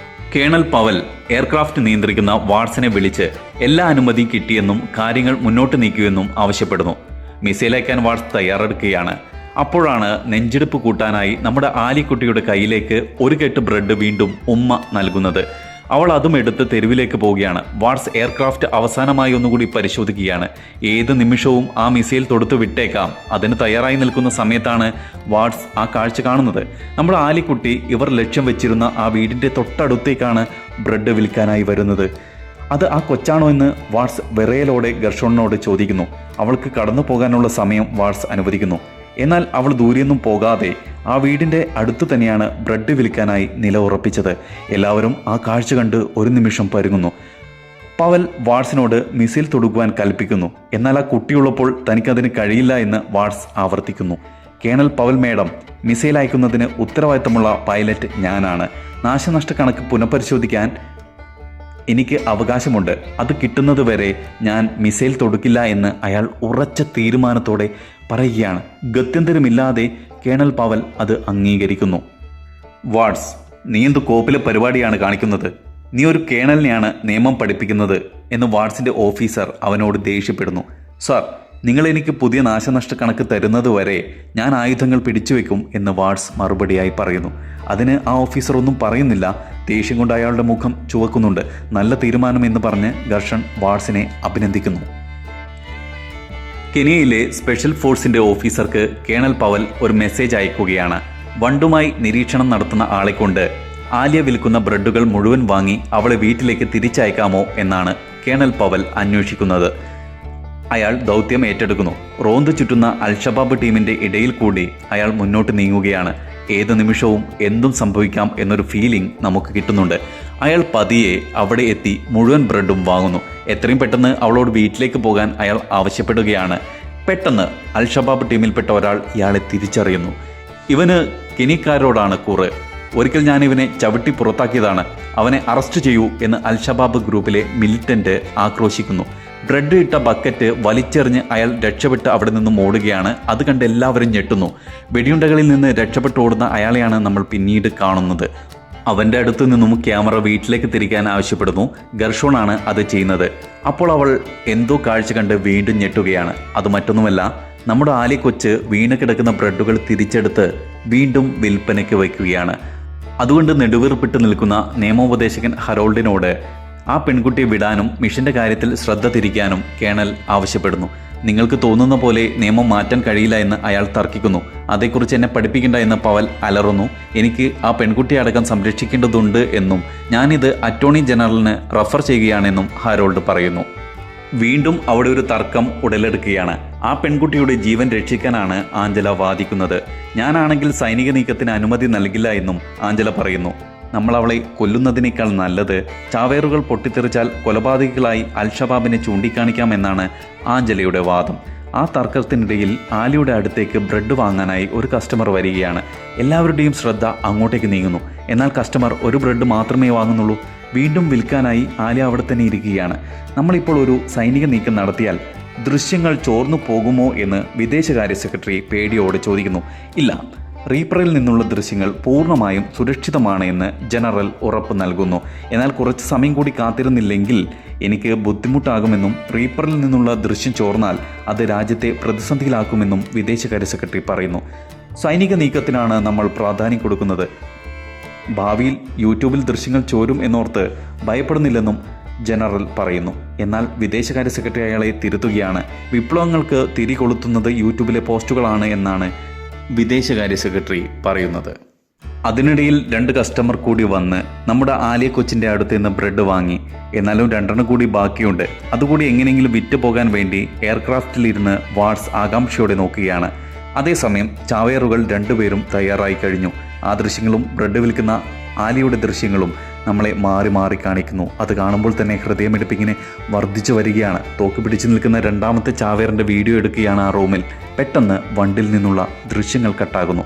കേണൽ പവൽ എയർക്രാഫ്റ്റ് നിയന്ത്രിക്കുന്ന വാട്സിനെ വിളിച്ച് എല്ലാ അനുമതിയും കിട്ടിയെന്നും കാര്യങ്ങൾ മുന്നോട്ട് നീക്കുമെന്നും ആവശ്യപ്പെടുന്നു. മിസൈൽ അയക്കാൻ വാട്സ് തയ്യാറെടുക്കുകയാണ്. അപ്പോഴാണ് നെഞ്ചെടുപ്പ് കൂട്ടാനായി നമ്മുടെ ആലിക്കുട്ടിയുടെ കയ്യിലേക്ക് ഒരു കെട്ട് ബ്രെഡ് വീണ്ടും ഉമ്മ നൽകുന്നത്. അവൾ അതും എടുത്ത് തെരുവിലേക്ക് പോവുകയാണ്. വാട്സ് എയർക്രാഫ്റ്റ് അവസാനമായി ഒന്നുകൂടി പരിശോധിക്കുകയാണ്. ഏത് നിമിഷവും ആ മിസൈൽ തൊടുത്തു വിട്ടേക്കാം. അതിന് തയ്യാറായി നിൽക്കുന്ന സമയത്താണ് വാട്സ് ആ കാഴ്ച കാണുന്നത്. നമ്മുടെ ആലിക്കുട്ടി ഇവർ ലക്ഷ്യം വെച്ചിരുന്ന ആ വീടിൻ്റെ തൊട്ടടുത്തേക്കാണ് ബ്രെഡ് വിൽക്കാനായി വരുന്നത്. അത് ആ കൊച്ചാണോ എന്ന് വാട്സ് വിറയലോടെ ഗർഷോണിനോട് ചോദിക്കുന്നു. അവൾക്ക് കടന്നു പോകാനുള്ള സമയം വാട്സ് അനുവദിക്കുന്നു. എന്നാൽ അവൾ ദൂരെയൊന്നും പോകാതെ ആ വീടിൻ്റെ അടുത്ത് തന്നെയാണ് ബ്രെഡ് വിൽക്കാനായി നില ഉറപ്പിച്ചത്. എല്ലാവരും ആ കാഴ്ച കണ്ട് ഒരു നിമിഷം പരുങ്ങുന്നു. പവൽ വാട്സിനോട് മിസൈൽ തൊടുക്കുവാൻ കൽപ്പിക്കുന്നു. എന്നാൽ ആ കുട്ടിയുള്ളപ്പോൾ തനിക്കതിന് കഴിയില്ല എന്ന് വാട്സ് ആവർത്തിക്കുന്നു. കേണൽ പവൽ മേഡം, മിസൈൽ അയക്കുന്നതിന് ഉത്തരവാദിത്തമുള്ള പൈലറ്റ് ഞാനാണ്. നാശനഷ്ട കണക്ക് പുനഃപരിശോധിക്കാൻ എനിക്ക് അവകാശമുണ്ട്. അത് കിട്ടുന്നത് വരെ ഞാൻ മിസൈൽ തൊടുക്കില്ല എന്ന് അയാൾ ഉറച്ച തീരുമാനത്തോടെ പറയുകയാണ്. ഗത്യന്തരമില്ലാതെ കേണൽ പവൽ അത് അംഗീകരിക്കുന്നു. വാട്സ്, നീ എന്ത് കോപ്പിലെ പരിപാടിയാണ് കാണിക്കുന്നത്? നീ ഒരു കേണലിനെയാണ് നിയമം പഠിപ്പിക്കുന്നത് എന്ന് വാട്സിൻ്റെ ഓഫീസർ അവനോട് ദേഷ്യപ്പെടുന്നു. സാർ, നിങ്ങൾ എനിക്ക് പുതിയ നാശനഷ്ട കണക്ക് തരുന്നത് വരെ ഞാൻ ആയുധങ്ങൾ പിടിച്ചുവെക്കും എന്ന് വാട്സ് മറുപടിയായി പറയുന്നു. അതിന് ആ ഓഫീസർ ഒന്നും പറയുന്നില്ല. ദേഷ്യം കൊണ്ട് അയാളുടെ മുഖം ചുവക്കുന്നുണ്ട്. നല്ല തീരുമാനം എന്ന് പറഞ്ഞ് ഗർഷൻ വാട്സിനെ അഭിനന്ദിക്കുന്നു. കെനിയയിലെ സ്പെഷ്യൽ ഫോഴ്സിന്റെ ഓഫീസർക്ക് കേണൽ പവൽ ഒരു മെസ്സേജ് അയക്കുകയാണ്. വണ്ടുമായി നിരീക്ഷണം നടത്തുന്ന ആളെക്കൊണ്ട് ആലിയ വിൽക്കുന്ന ബ്രെഡുകൾ മുഴുവൻ വാങ്ങി അവളെ വീട്ടിലേക്ക് തിരിച്ചയക്കാമോ എന്നാണ് കേണൽ പവൽ അന്വേഷിക്കുന്നത്. അയാൾ ദൗത്യം ഏറ്റെടുക്കുന്നു. റോന്ത് ചുറ്റുന്ന അൽഷബാബ് ടീമിന്റെ ഇടയിൽ കൂടി അയാൾ മുന്നോട്ട് നീങ്ങുകയാണ്. ഏത് നിമിഷവും എന്തും സംഭവിക്കാം എന്നൊരു ഫീലിംഗ് നമുക്ക് കിട്ടുന്നുണ്ട്. അയാൾ പതിയെ അവിടെ എത്തി മുഴുവൻ ബ്രെഡും വാങ്ങുന്നു. എത്രയും പെട്ടെന്ന് അവളോട് വീട്ടിലേക്ക് പോകാൻ അയാൾ ആവശ്യപ്പെടുകയാണ്. പെട്ടെന്ന് അൽഷബാബ് ടീമിൽപ്പെട്ട ഒരാൾ ഇയാളെ തിരിച്ചറിയുന്നു. ഇവന് കെനിക്കാരോടാണ് കൂറ്. ഒരിക്കൽ ഞാൻ ഇവനെ ചവിട്ടി പുറത്താക്കിയതാണ്, അവനെ അറസ്റ്റ് ചെയ്യൂ എന്ന് അൽഷബാബ് ഗ്രൂപ്പിലെ മിലിറ്റന്റ് ആക്രോശിക്കുന്നു. ബ്രെഡ് ഇട്ട ബക്കറ്റ് വലിച്ചെറിഞ്ഞ് അയാൾ രക്ഷപ്പെട്ട് അവിടെ നിന്നും ഓടുകയാണ്. അത് കണ്ട് എല്ലാവരും ഞെട്ടുന്നു. വെടിയുണ്ടകളിൽ നിന്ന് രക്ഷപ്പെട്ട് ഓടുന്ന അയാളെയാണ് നമ്മൾ പിന്നീട് കാണുന്നത്. അവൻ്റെ അടുത്ത് നിന്നും ക്യാമറ വീട്ടിലേക്ക് തിരിക്കാൻ ആവശ്യപ്പെടുന്നു. ഗർഷോണാണ് അത് ചെയ്യുന്നത്. അപ്പോൾ അവൾ എന്തോ കാഴ്ച കണ്ട് വീണ്ടും ഞെട്ടുകയാണ്. അത് മറ്റൊന്നുമല്ല, നമ്മുടെ ആലി കൊച്ച് വീണ് കിടക്കുന്ന ബ്രെഡുകൾ തിരിച്ചെടുത്ത് വീണ്ടും വിൽപ്പനയ്ക്ക് വയ്ക്കുകയാണ്. അതുകൊണ്ട് നെടുവീർപ്പിട്ട് നിൽക്കുന്ന നിയമോപദേശകൻ ഹരോൾഡിനോട് ആ പെൺകുട്ടിയെ വിടാനും മിഷന്റെ കാര്യത്തിൽ ശ്രദ്ധ തിരിക്കാനും കേണൽ ആവശ്യപ്പെടുന്നു. നിങ്ങൾക്ക് തോന്നുന്ന പോലെ നിയമം മാറ്റാൻ കഴിയില്ല എന്ന് അയാൾ തർക്കിക്കുന്നു. അതേക്കുറിച്ച് എന്നെ പഠിപ്പിക്കേണ്ട എന്ന് പവൽ അലറുന്നു. എനിക്ക് ആ പെൺകുട്ടിയെ അടക്കം സംരക്ഷിക്കേണ്ടതുണ്ട് എന്നും ഞാനിത് അറ്റോർണി ജനറലിന് റഫർ ചെയ്യുകയാണെന്നും ഹാരോൾഡ് പറയുന്നു. വീണ്ടും അവിടെ ഒരു തർക്കം ഉടലെടുക്കുകയാണ്. ആ പെൺകുട്ടിയുടെ ജീവൻ രക്ഷിക്കാനാണ് ആഞ്ചല വാദിക്കുന്നത്. ഞാനാണെങ്കിൽ സൈനിക നീക്കത്തിന് അനുമതി നൽകില്ല എന്നും ആഞ്ചല പറയുന്നു. നമ്മൾ അവളെ കൊല്ലുന്നതിനേക്കാൾ നല്ലത് ചാവേറുകൾ പൊട്ടിത്തെറിച്ചാൽ കൊലപാതകികളായി അൽഷബാബിനെ ചൂണ്ടിക്കാണിക്കാമെന്നാണ് ആഞ്ചലയുടെ വാദം. ആ തർക്കത്തിനിടയിൽ ആലിയുടെ അടുത്തേക്ക് ബ്രെഡ് വാങ്ങാനായി ഒരു കസ്റ്റമർ വരികയാണ്. എല്ലാവരുടെയും ശ്രദ്ധ അങ്ങോട്ടേക്ക് നീങ്ങുന്നു. എന്നാൽ കസ്റ്റമർ ഒരു ബ്രെഡ് മാത്രമേ വാങ്ങുന്നുള്ളൂ. വീണ്ടും വിൽക്കാനായി ആലിയ അവിടെ തന്നെ ഇരിക്കുകയാണ്. നമ്മളിപ്പോൾ ഒരു സൈനിക നീക്കം നടത്തിയാൽ ദൃശ്യങ്ങൾ ചോർന്നു പോകുമോ എന്ന് വിദേശകാര്യ സെക്രട്ടറി പേടിയോടെ ചോദിക്കുന്നു. ഇല്ല, റീപ്പറിൽ നിന്നുള്ള ദൃശ്യങ്ങൾ പൂർണ്ണമായും സുരക്ഷിതമാണ് എന്ന് ജനറൽ ഉറപ്പ് നൽകുന്നു. എന്നാൽ കുറച്ച് സമയം കൂടി കാത്തിരുന്നില്ലെങ്കിൽ എനിക്ക് ബുദ്ധിമുട്ടാകുമെന്നും റീപ്പറിൽ നിന്നുള്ള ദൃശ്യം ചോർന്നാൽ അത് രാജ്യത്തെ പ്രതിസന്ധിയിലാക്കുമെന്നും വിദേശകാര്യ സെക്രട്ടറി പറയുന്നു. സൈനിക നീക്കത്തിനാണ് നമ്മൾ പ്രാധാന്യം കൊടുക്കുന്നത്. ഭാവിയിൽ യൂട്യൂബിൽ ദൃശ്യങ്ങൾ ചോരും എന്നോർത്ത് ഭയപ്പെടുന്നില്ലെന്നും ജനറൽ പറയുന്നു. എന്നാൽ വിദേശകാര്യ സെക്രട്ടറി അയാളെ തിരുത്തുകയാണ്. വിപ്ലവങ്ങൾക്ക് തിരികൊളുത്തുന്നത് യൂട്യൂബിലെ പോസ്റ്റുകളാണ് എന്നാണ് വിദേശകാര്യ സെക്രട്ടറി പറയുന്നത്. അതിനിടയിൽ 2 കസ്റ്റമർ കൂടി വന്ന് നമ്മുടെ ആലിയ കൊച്ചിൻ്റെ അടുത്ത് നിന്ന് ബ്രെഡ് വാങ്ങി. എന്നാലും 2 കൂടി ബാക്കിയുണ്ട്. അതുകൂടി എങ്ങനെയെങ്കിലും വിറ്റ് പോകാൻ വേണ്ടി എയർക്രാഫ്റ്റിലിരുന്ന് വാട്സ് ആകാംക്ഷയോടെ നോക്കുകയാണ്. അതേസമയം ചാവേറുകൾ 2 പേരും തയ്യാറായി കഴിഞ്ഞു. ആ ദൃശ്യങ്ങളും ബ്രെഡ് വിൽക്കുന്ന ആലിയുടെ ദൃശ്യങ്ങളും നമ്മളെ മാറി മാറി കാണിക്കുന്നു. അത് കാണുമ്പോൾ തന്നെ ഹൃദയമിടിപ്പിങ്ങനെ വർദ്ധിച്ചു വരികയാണ്. തോക്ക് പിടിച്ചു നിൽക്കുന്ന 2ാമത്തെ ചാവേറിൻ്റെ വീഡിയോ എടുക്കുകയാണ് ആ റൂമിൽ. പെട്ടെന്ന് വണ്ടിൽ നിന്നുള്ള ദൃശ്യങ്ങൾ കട്ടാകുന്നു.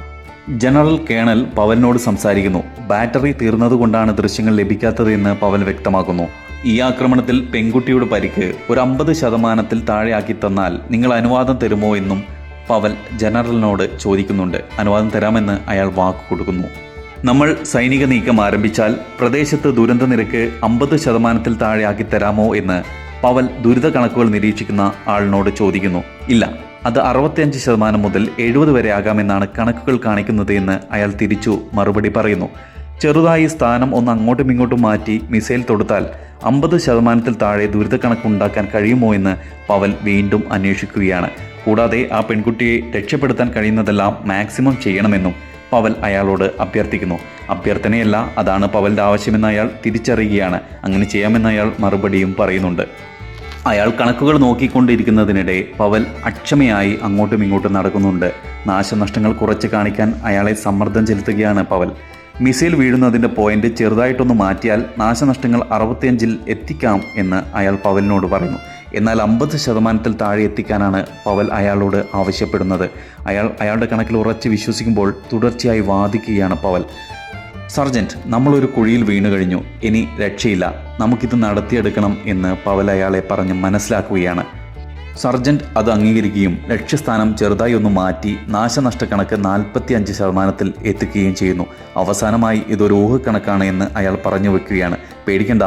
ജനറൽ കേണൽ പവലിനോട് സംസാരിക്കുന്നു. ബാറ്ററി തീർന്നതുകൊണ്ടാണ് ദൃശ്യങ്ങൾ ലഭിക്കാത്തത് എന്ന് പവൽ വ്യക്തമാക്കുന്നു. ഈ ആക്രമണത്തിൽ പെൺകുട്ടിയുടെ പരിക്ക് ഒരു 50% താഴെയാക്കി തന്നാൽ നിങ്ങൾ അനുവാദം തരുമോ എന്നും പവൽ ജനറലിനോട് ചോദിക്കുന്നുണ്ട്. അനുവാദം തരാമെന്ന് അയാൾ വാക്ക് കൊടുക്കുന്നു. നമ്മൾ സൈനിക നീക്കം ആരംഭിച്ചാൽ പ്രദേശത്ത് ദുരന്ത നിരക്ക് 50% താഴെയാക്കി തരാമോ എന്ന് പവൽ ദുരിത കണക്കുകൾ നിരീക്ഷിക്കുന്ന ആളിനോട് ചോദിക്കുന്നു. ഇല്ല, അത് 65% മുതൽ 70 വരെ ആകാമെന്നാണ് കണക്കുകൾ കാണിക്കുന്നത് എന്ന് അയാൾ തിരിച്ചു മറുപടി പറയുന്നു. ചെറുതായി സ്ഥാനം ഒന്ന് അങ്ങോട്ടും ഇങ്ങോട്ടും മാറ്റി മിസൈൽ തൊടുത്താൽ 50% താഴെ ദുരിത കണക്കുണ്ടാക്കാൻ കഴിയുമോ എന്ന് പവൽ വീണ്ടും അന്വേഷിക്കുകയാണ്. കൂടാതെ ആ പെൺകുട്ടിയെ രക്ഷപ്പെടുത്താൻ കഴിയുന്നതെല്ലാം മാക്സിമം ചെയ്യണമെന്നും പവൽ അയാളോട് അഭ്യർത്ഥിക്കുന്നു. അഭ്യർത്ഥനയല്ല, അതാണ് പവലിൻ്റെ ആവശ്യമെന്ന് അയാൾ തിരിച്ചറിയുകയാണ്. അങ്ങനെ ചെയ്യാമെന്ന് അയാൾ മറുപടിയും പറയുന്നുണ്ട്. അയാൾ കണക്കുകൾ നോക്കിക്കൊണ്ടിരിക്കുന്നതിനിടെ പവൽ അക്ഷമയായി അങ്ങോട്ടും ഇങ്ങോട്ടും നടക്കുന്നുണ്ട്. നാശനഷ്ടങ്ങൾ കുറച്ച് കാണിക്കാൻ അയാളെ സമ്മർദ്ദം ചെലുത്തുകയാണ് പവൽ. മിസൈൽ വീഴുന്നതിൻ്റെ പോയിന്റ് ചെറുതായിട്ടൊന്ന് മാറ്റിയാൽ നാശനഷ്ടങ്ങൾ 65-ൽ എത്തിക്കാം എന്ന് അയാൾ പവലിനോട് പറയുന്നു. എന്നാൽ 50% താഴെ എത്തിക്കാനാണ് പവൽ അയാളോട് ആവശ്യപ്പെടുന്നത്. അയാളുടെ കണക്കിൽ ഉറച്ച് വിശ്വസിക്കുമ്പോൾ തുടർച്ചയായി വാദിക്കുകയാണ് പവൽ. സർജൻറ്റ്, നമ്മളൊരു കുഴിയിൽ വീണു കഴിഞ്ഞു. ഇനി രക്ഷയില്ല. നമുക്കിത് നടത്തിയെടുക്കണം എന്ന് പവൽ അയാളെ പറഞ്ഞ് മനസ്സിലാക്കുകയാണ്. സർജൻറ്റ് അത് അംഗീകരിക്കുകയും ലക്ഷ്യസ്ഥാനം ചെറുതായി ഒന്ന് മാറ്റി നാശനഷ്ടക്കണക്ക് 45%-ൽ എത്തിക്കുകയും ചെയ്യുന്നു. അവസാനമായി ഇതൊരു ഊഹക്കണക്കാണ് എന്ന് അയാൾ പറഞ്ഞു വെക്കുകയാണ്. പേടിക്കണ്ട,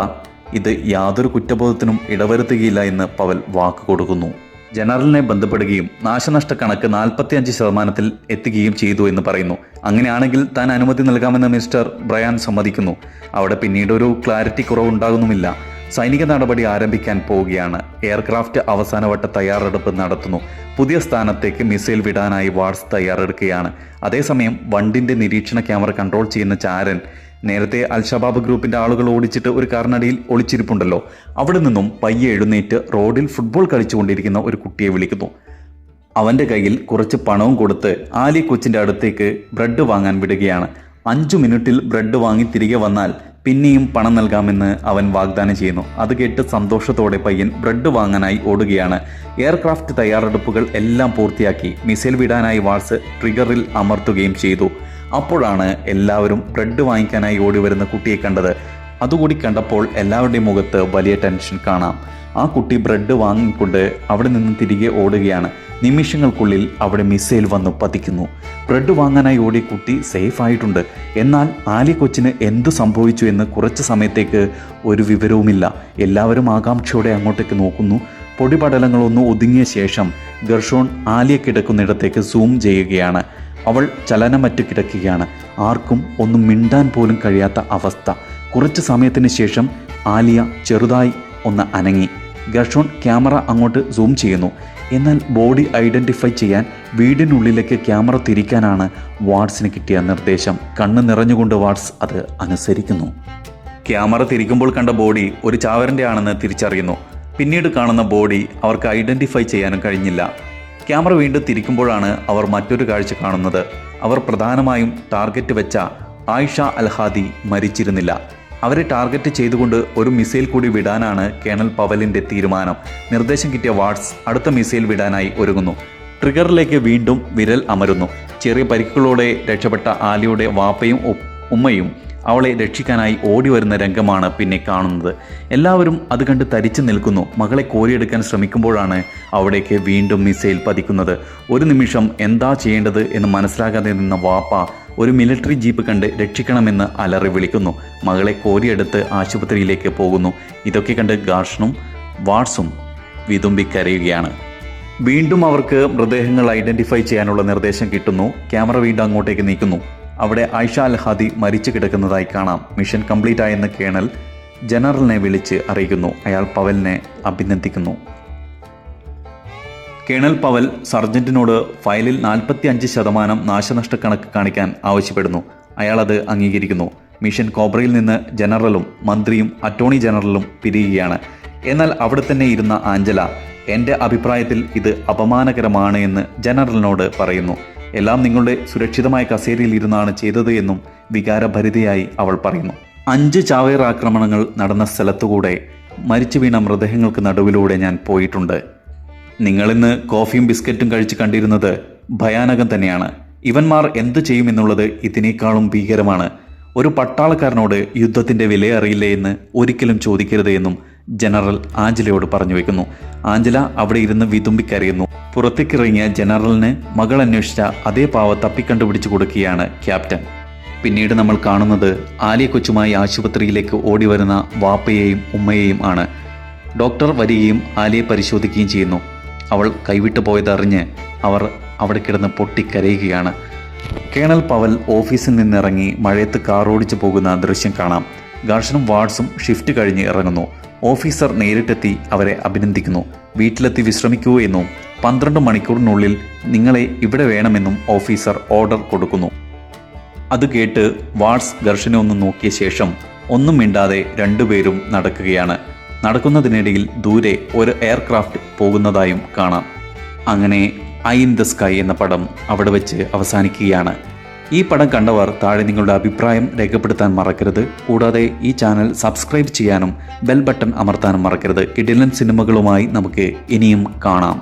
ഇത് യാതൊരു കുറ്റബോധത്തിനും ഇടവരുത്തുകയില്ല എന്ന് പവൽ വാക്ക് കൊടുക്കുന്നു. ജനറലിനെ ബന്ധപ്പെടുകയും നാശനഷ്ട കണക്ക് 45%-ൽ എത്തുകയും ചെയ്തു എന്ന് പറയുന്നു. അങ്ങനെയാണെങ്കിൽ താൻ അനുമതി നൽകാമെന്ന് മിസ്റ്റർ ബ്രയാൻ സമ്മതിക്കുന്നു. അവിടെ പിന്നീട് ഒരു ക്ലാരിറ്റി കുറവുണ്ടാകുന്നുമില്ല. സൈനിക നടപടി ആരംഭിക്കാൻ പോവുകയാണ്. എയർക്രാഫ്റ്റ് അവസാനവട്ട തയ്യാറെടുപ്പ് നടത്തുന്നു. പുതിയ സ്ഥാനത്തേക്ക് മിസൈൽ വിടാനായി വാട്സ് തയ്യാറെടുക്കുകയാണ്. അതേസമയം വണ്ടിൻ്റെ നിരീക്ഷണ ക്യാമറ കൺട്രോൾ ചെയ്യുന്ന ചാരൻ നേരത്തെ അൽ-ഷബാബ് ഗ്രൂപ്പിന്റെ ആളുകൾ ഓടിച്ചിട്ട് ഒരു കാറിനടിയിൽ ഒളിച്ചിരിപ്പുണ്ടല്ലോ, അവിടെ നിന്നും പയ്യെ എഴുന്നേറ്റ് റോഡിൽ ഫുട്ബോൾ കളിച്ചുകൊണ്ടിരിക്കുന്ന ഒരു കുട്ടിയെ വിളിക്കുന്നു. അവന്റെ കയ്യിൽ കുറച്ച് പണവും കൊടുത്ത് ആലി കൊച്ചിന്റെ അടുത്തേക്ക് ബ്രെഡ് വാങ്ങാൻ വിടുകയാണ്. 5 മിനിറ്റിൽ ബ്രെഡ് വാങ്ങി തിരികെ വന്നാൽ പിന്നെയും പണം നൽകാമെന്ന് അവൻ വാഗ്ദാനം ചെയ്യുന്നു. അത് കേട്ട് സന്തോഷത്തോടെ പയ്യൻ ബ്രെഡ് വാങ്ങാനായി ഓടുകയാണ്. എയർക്രാഫ്റ്റ് തയ്യാറെടുപ്പുകൾ എല്ലാം പൂർത്തിയാക്കി മിസൈൽ വിടാനായി വാൾസ് ട്രിഗറിൽ അമർത്തുകയും ചെയ്തു. അപ്പോഴാണ് എല്ലാവരും ബ്രെഡ് വാങ്ങിക്കാനായി ഓടി വരുന്ന കുട്ടിയെ കണ്ടത്. അതുകൂടി കണ്ടപ്പോൾ എല്ലാവരുടെയും മുഖത്ത് വലിയ ടെൻഷൻ കാണാം. ആ കുട്ടി ബ്രെഡ് വാങ്ങിക്കൊണ്ട് അവിടെ നിന്ന് തിരികെ ഓടുകയാണ്. നിമിഷങ്ങൾക്കുള്ളിൽ അവിടെ മിസൈൽ വന്ന് പതിക്കുന്നു. ബ്രെഡ് വാങ്ങാനായി ഓടിയ കുട്ടി സേഫ് ആയിട്ടുണ്ട്. എന്നാൽ ആലി കൊച്ചിന് എന്തു സംഭവിച്ചു എന്ന് കുറച്ച് സമയത്തേക്ക് ഒരു വിവരവുമില്ല. എല്ലാവരും ആകാംക്ഷയോടെ അങ്ങോട്ടേക്ക് നോക്കുന്നു. പൊടിപടലങ്ങളൊന്ന് ഒതുങ്ങിയ ശേഷം ഗർഷോൺ ആലിയ കിടക്കുന്നിടത്തേക്ക് സൂം ചെയ്യുകയാണ്. അവൾ ചലനമറ്റ് കിടക്കുകയാണ്. ആർക്കും ഒന്നും മിണ്ടാൻ പോലും കഴിയാത്ത അവസ്ഥ. കുറച്ച് സമയത്തിന് ശേഷം ആലിയ ചെറുതായി ഒന്ന് അനങ്ങി. ഗർഷോൺ ക്യാമറ അങ്ങോട്ട് സൂം ചെയ്യുന്നു. എന്നാൽ ബോഡി ഐഡൻറ്റിഫൈ ചെയ്യാൻ വീടിനുള്ളിലേക്ക് ക്യാമറ തിരിക്കാനാണ് വാട്സിന് കിട്ടിയ നിർദ്ദേശം. കണ്ണ് നിറഞ്ഞുകൊണ്ട് വാട്സ് അത് അനുസരിക്കുന്നു. ക്യാമറ തിരിക്കുമ്പോൾ കണ്ട ബോഡി ഒരു ചാവറിൻ്റെ ആണെന്ന് തിരിച്ചറിയുന്നു. പിന്നീട് കാണുന്ന ബോഡി അവർക്ക് ഐഡൻറ്റിഫൈ ചെയ്യാനും കഴിഞ്ഞില്ല. ക്യാമറ വീണ്ടും തിരിക്കുമ്പോഴാണ് അവർ മറ്റൊരു കാഴ്ച കാണുന്നത്. അവർ പ്രധാനമായും ടാർഗറ്റ് വെച്ച ആയിഷ അൽ-ഹാദി മരിച്ചിരുന്നില്ല. അവരെ ടാർഗറ്റ് ചെയ്തുകൊണ്ട് ഒരു മിസൈൽ കൂടി വിടാനാണ് കേണൽ പവലിൻ്റെ തീരുമാനം. നിർദ്ദേശം കിട്ടിയ വാട്സ് അടുത്ത മിസൈൽ വിടാനായി ഒരുങ്ങുന്നു. ട്രിഗറിലേക്ക് വീണ്ടും വിരൽ അമരുന്നു. ചെറിയ പരിക്കുകളോടെ രക്ഷപ്പെട്ട ആലിയുടെ വാപ്പയും ഉമ്മയും അവളെ രക്ഷിക്കാനായി ഓടി വരുന്ന രംഗമാണ് പിന്നെ കാണുന്നത്. എല്ലാവരും അത് കണ്ട് തരിച്ചു നിൽക്കുന്നു. മകളെ കോരിയെടുക്കാൻ ശ്രമിക്കുമ്പോഴാണ് അവിടേക്ക് വീണ്ടും മിസൈൽ പതിക്കുന്നത്. ഒരു നിമിഷം എന്താ ചെയ്യേണ്ടത് എന്ന് മനസ്സിലാകാതെ നിന്ന വാപ്പ ഒരു മിലിറ്ററി ജീപ്പ് കണ്ട് രക്ഷിക്കണമെന്ന് അലറി വിളിക്കുന്നു. മകളെ കോരിയെടുത്ത് ആശുപത്രിയിലേക്ക് പോകുന്നു. ഇതൊക്കെ കണ്ട് ഗാർഷനും വാട്സും വിതുമ്പിക്കരയുകയാണ്. വീണ്ടും അവർക്ക് മൃതദേഹങ്ങൾ ഐഡൻറ്റിഫൈ ചെയ്യാനുള്ള നിർദ്ദേശം കിട്ടുന്നു. ക്യാമറ വീണ്ടും അങ്ങോട്ടേക്ക് നീക്കുന്നു. അവിടെ ആയിഷ അൽ-ഹാദി മരിച്ചു കിടക്കുന്നതായി കാണാം. മിഷൻ കംപ്ലീറ്റ് ആയെന്ന് കേണൽ ജനറലിനെ വിളിച്ച് അറിയിക്കുന്നു. അയാൾ പവലിനെ അഭിനന്ദിക്കുന്നു. കേണൽ പവൽ സർജന്റിനോട് ഫയലിൽ 45% നാശനഷ്ടക്കണക്ക് കാണിക്കാൻ ആവശ്യപ്പെടുന്നു. അയാൾ അത് അംഗീകരിക്കുന്നു. മിഷൻ കോബ്രയിൽ നിന്ന് ജനറലും മന്ത്രിയും അറ്റോർണി ജനറലും പിരിയുകയാണ്. എന്നാൽ അവിടെ തന്നെ ഇരുന്ന ആഞ്ചല എൻ്റെ അഭിപ്രായത്തിൽ ഇത് അപമാനകരമാണ് എന്ന് ജനറലിനോട് പറയുന്നു. എല്ലാം നിങ്ങളുടെ സുരക്ഷിതമായ കസേരയിൽ ഇരുന്നാണ് ചെയ്തത് എന്നും വികാരഭരിതയായി അവൾ പറയുന്നു. 5 ചാവേർ ആക്രമണങ്ങൾ നടന്ന സ്ഥലത്തുകൂടെ മരിച്ചു വീണ മൃതദേഹങ്ങൾക്ക് നടുവിലൂടെ ഞാൻ പോയിട്ടുണ്ട്. നിങ്ങളിന്ന് കോഫിയും ബിസ്ക്കറ്റും കഴിച്ച് കണ്ടിരുന്നത് ഭയാനകം തന്നെയാണ്. ഇവന്മാർ എന്തു ചെയ്യുമെന്നുള്ളത് ഇതിനേക്കാളും ഭീകരമാണ്. ഒരു പട്ടാളക്കാരനോട് യുദ്ധത്തിൻ്റെ വില അറിയില്ലേ എന്ന് ഒരിക്കലും ചോദിക്കരുത് എന്നും ജനറൽ ആഞ്ചലയോട് പറഞ്ഞു വയ്ക്കുന്നു. ആഞ്ചല അവിടെ ഇരുന്ന് വിതുമ്പിക്കരയുന്നു. പുറത്തേക്കിറങ്ങിയ ജനറലിന് മകൾ അന്വേഷിച്ച അതേ പാവ തപ്പിക്കണ്ടുപിടിച്ചു കൊടുക്കുകയാണ് ക്യാപ്റ്റൻ. പിന്നീട് നമ്മൾ കാണുന്നത് ആലിയ കൊച്ചുമായി ആശുപത്രിയിലേക്ക് ഓടി വരുന്ന വാപ്പയെയും ഉമ്മയെയും ആണ്. ഡോക്ടർ വരികയും ആലിയെ പരിശോധിക്കുകയും ചെയ്യുന്നു. അവൾ കൈവിട്ടു പോയതറിഞ്ഞ് അവർ അവിടെ കിടന്ന് പൊട്ടിക്കരയുകയാണ്. കേണൽ പവൽ ഓഫീസിൽ നിന്നിറങ്ങി മഴയത്ത് കാറോടിച്ചു പോകുന്ന ദൃശ്യം കാണാം. ഗാർഷനും വാട്സും ഷിഫ്റ്റ് കഴിഞ്ഞ് ഇറങ്ങുന്നു. ഓഫീസർ നേരിട്ടെത്തി അവരെ അഭിനന്ദിക്കുന്നു. വീട്ടിലെത്തി വിശ്രമിക്കൂ എന്നും 12 മണിക്കൂറിനുള്ളിൽ നിങ്ങളെ ഇവിടെ വേണമെന്നും ഓഫീസർ ഓർഡർ കൊടുക്കുന്നു. അത് കേട്ട് വാട്സ് ഗർഷനെ ഒന്ന് നോക്കിയ ശേഷം ഒന്നും മിണ്ടാതെ രണ്ടുപേരും നടക്കുകയാണ്. നടക്കുന്നതിനിടയിൽ ദൂരെ ഒരു എയർക്രാഫ്റ്റ് പോകുന്നതായും കാണാം. അങ്ങനെ ഐ ഇൻ ദ സ്കൈ എന്ന പടം അവിടെ വെച്ച് അവസാനിക്കുകയാണ്. ഈ പടം കണ്ടവർ താഴെ നിങ്ങളുടെ അഭിപ്രായം രേഖപ്പെടുത്താൻ മറക്കരുത്. കൂടാതെ ഈ ചാനൽ സബ്സ്ക്രൈബ് ചെയ്യാനും ബെൽ ബട്ടൺ അമർത്താനും മറക്കരുത്. കിടിലൻ സിനിമകളുമായി നമുക്ക് ഇനിയും കാണാം.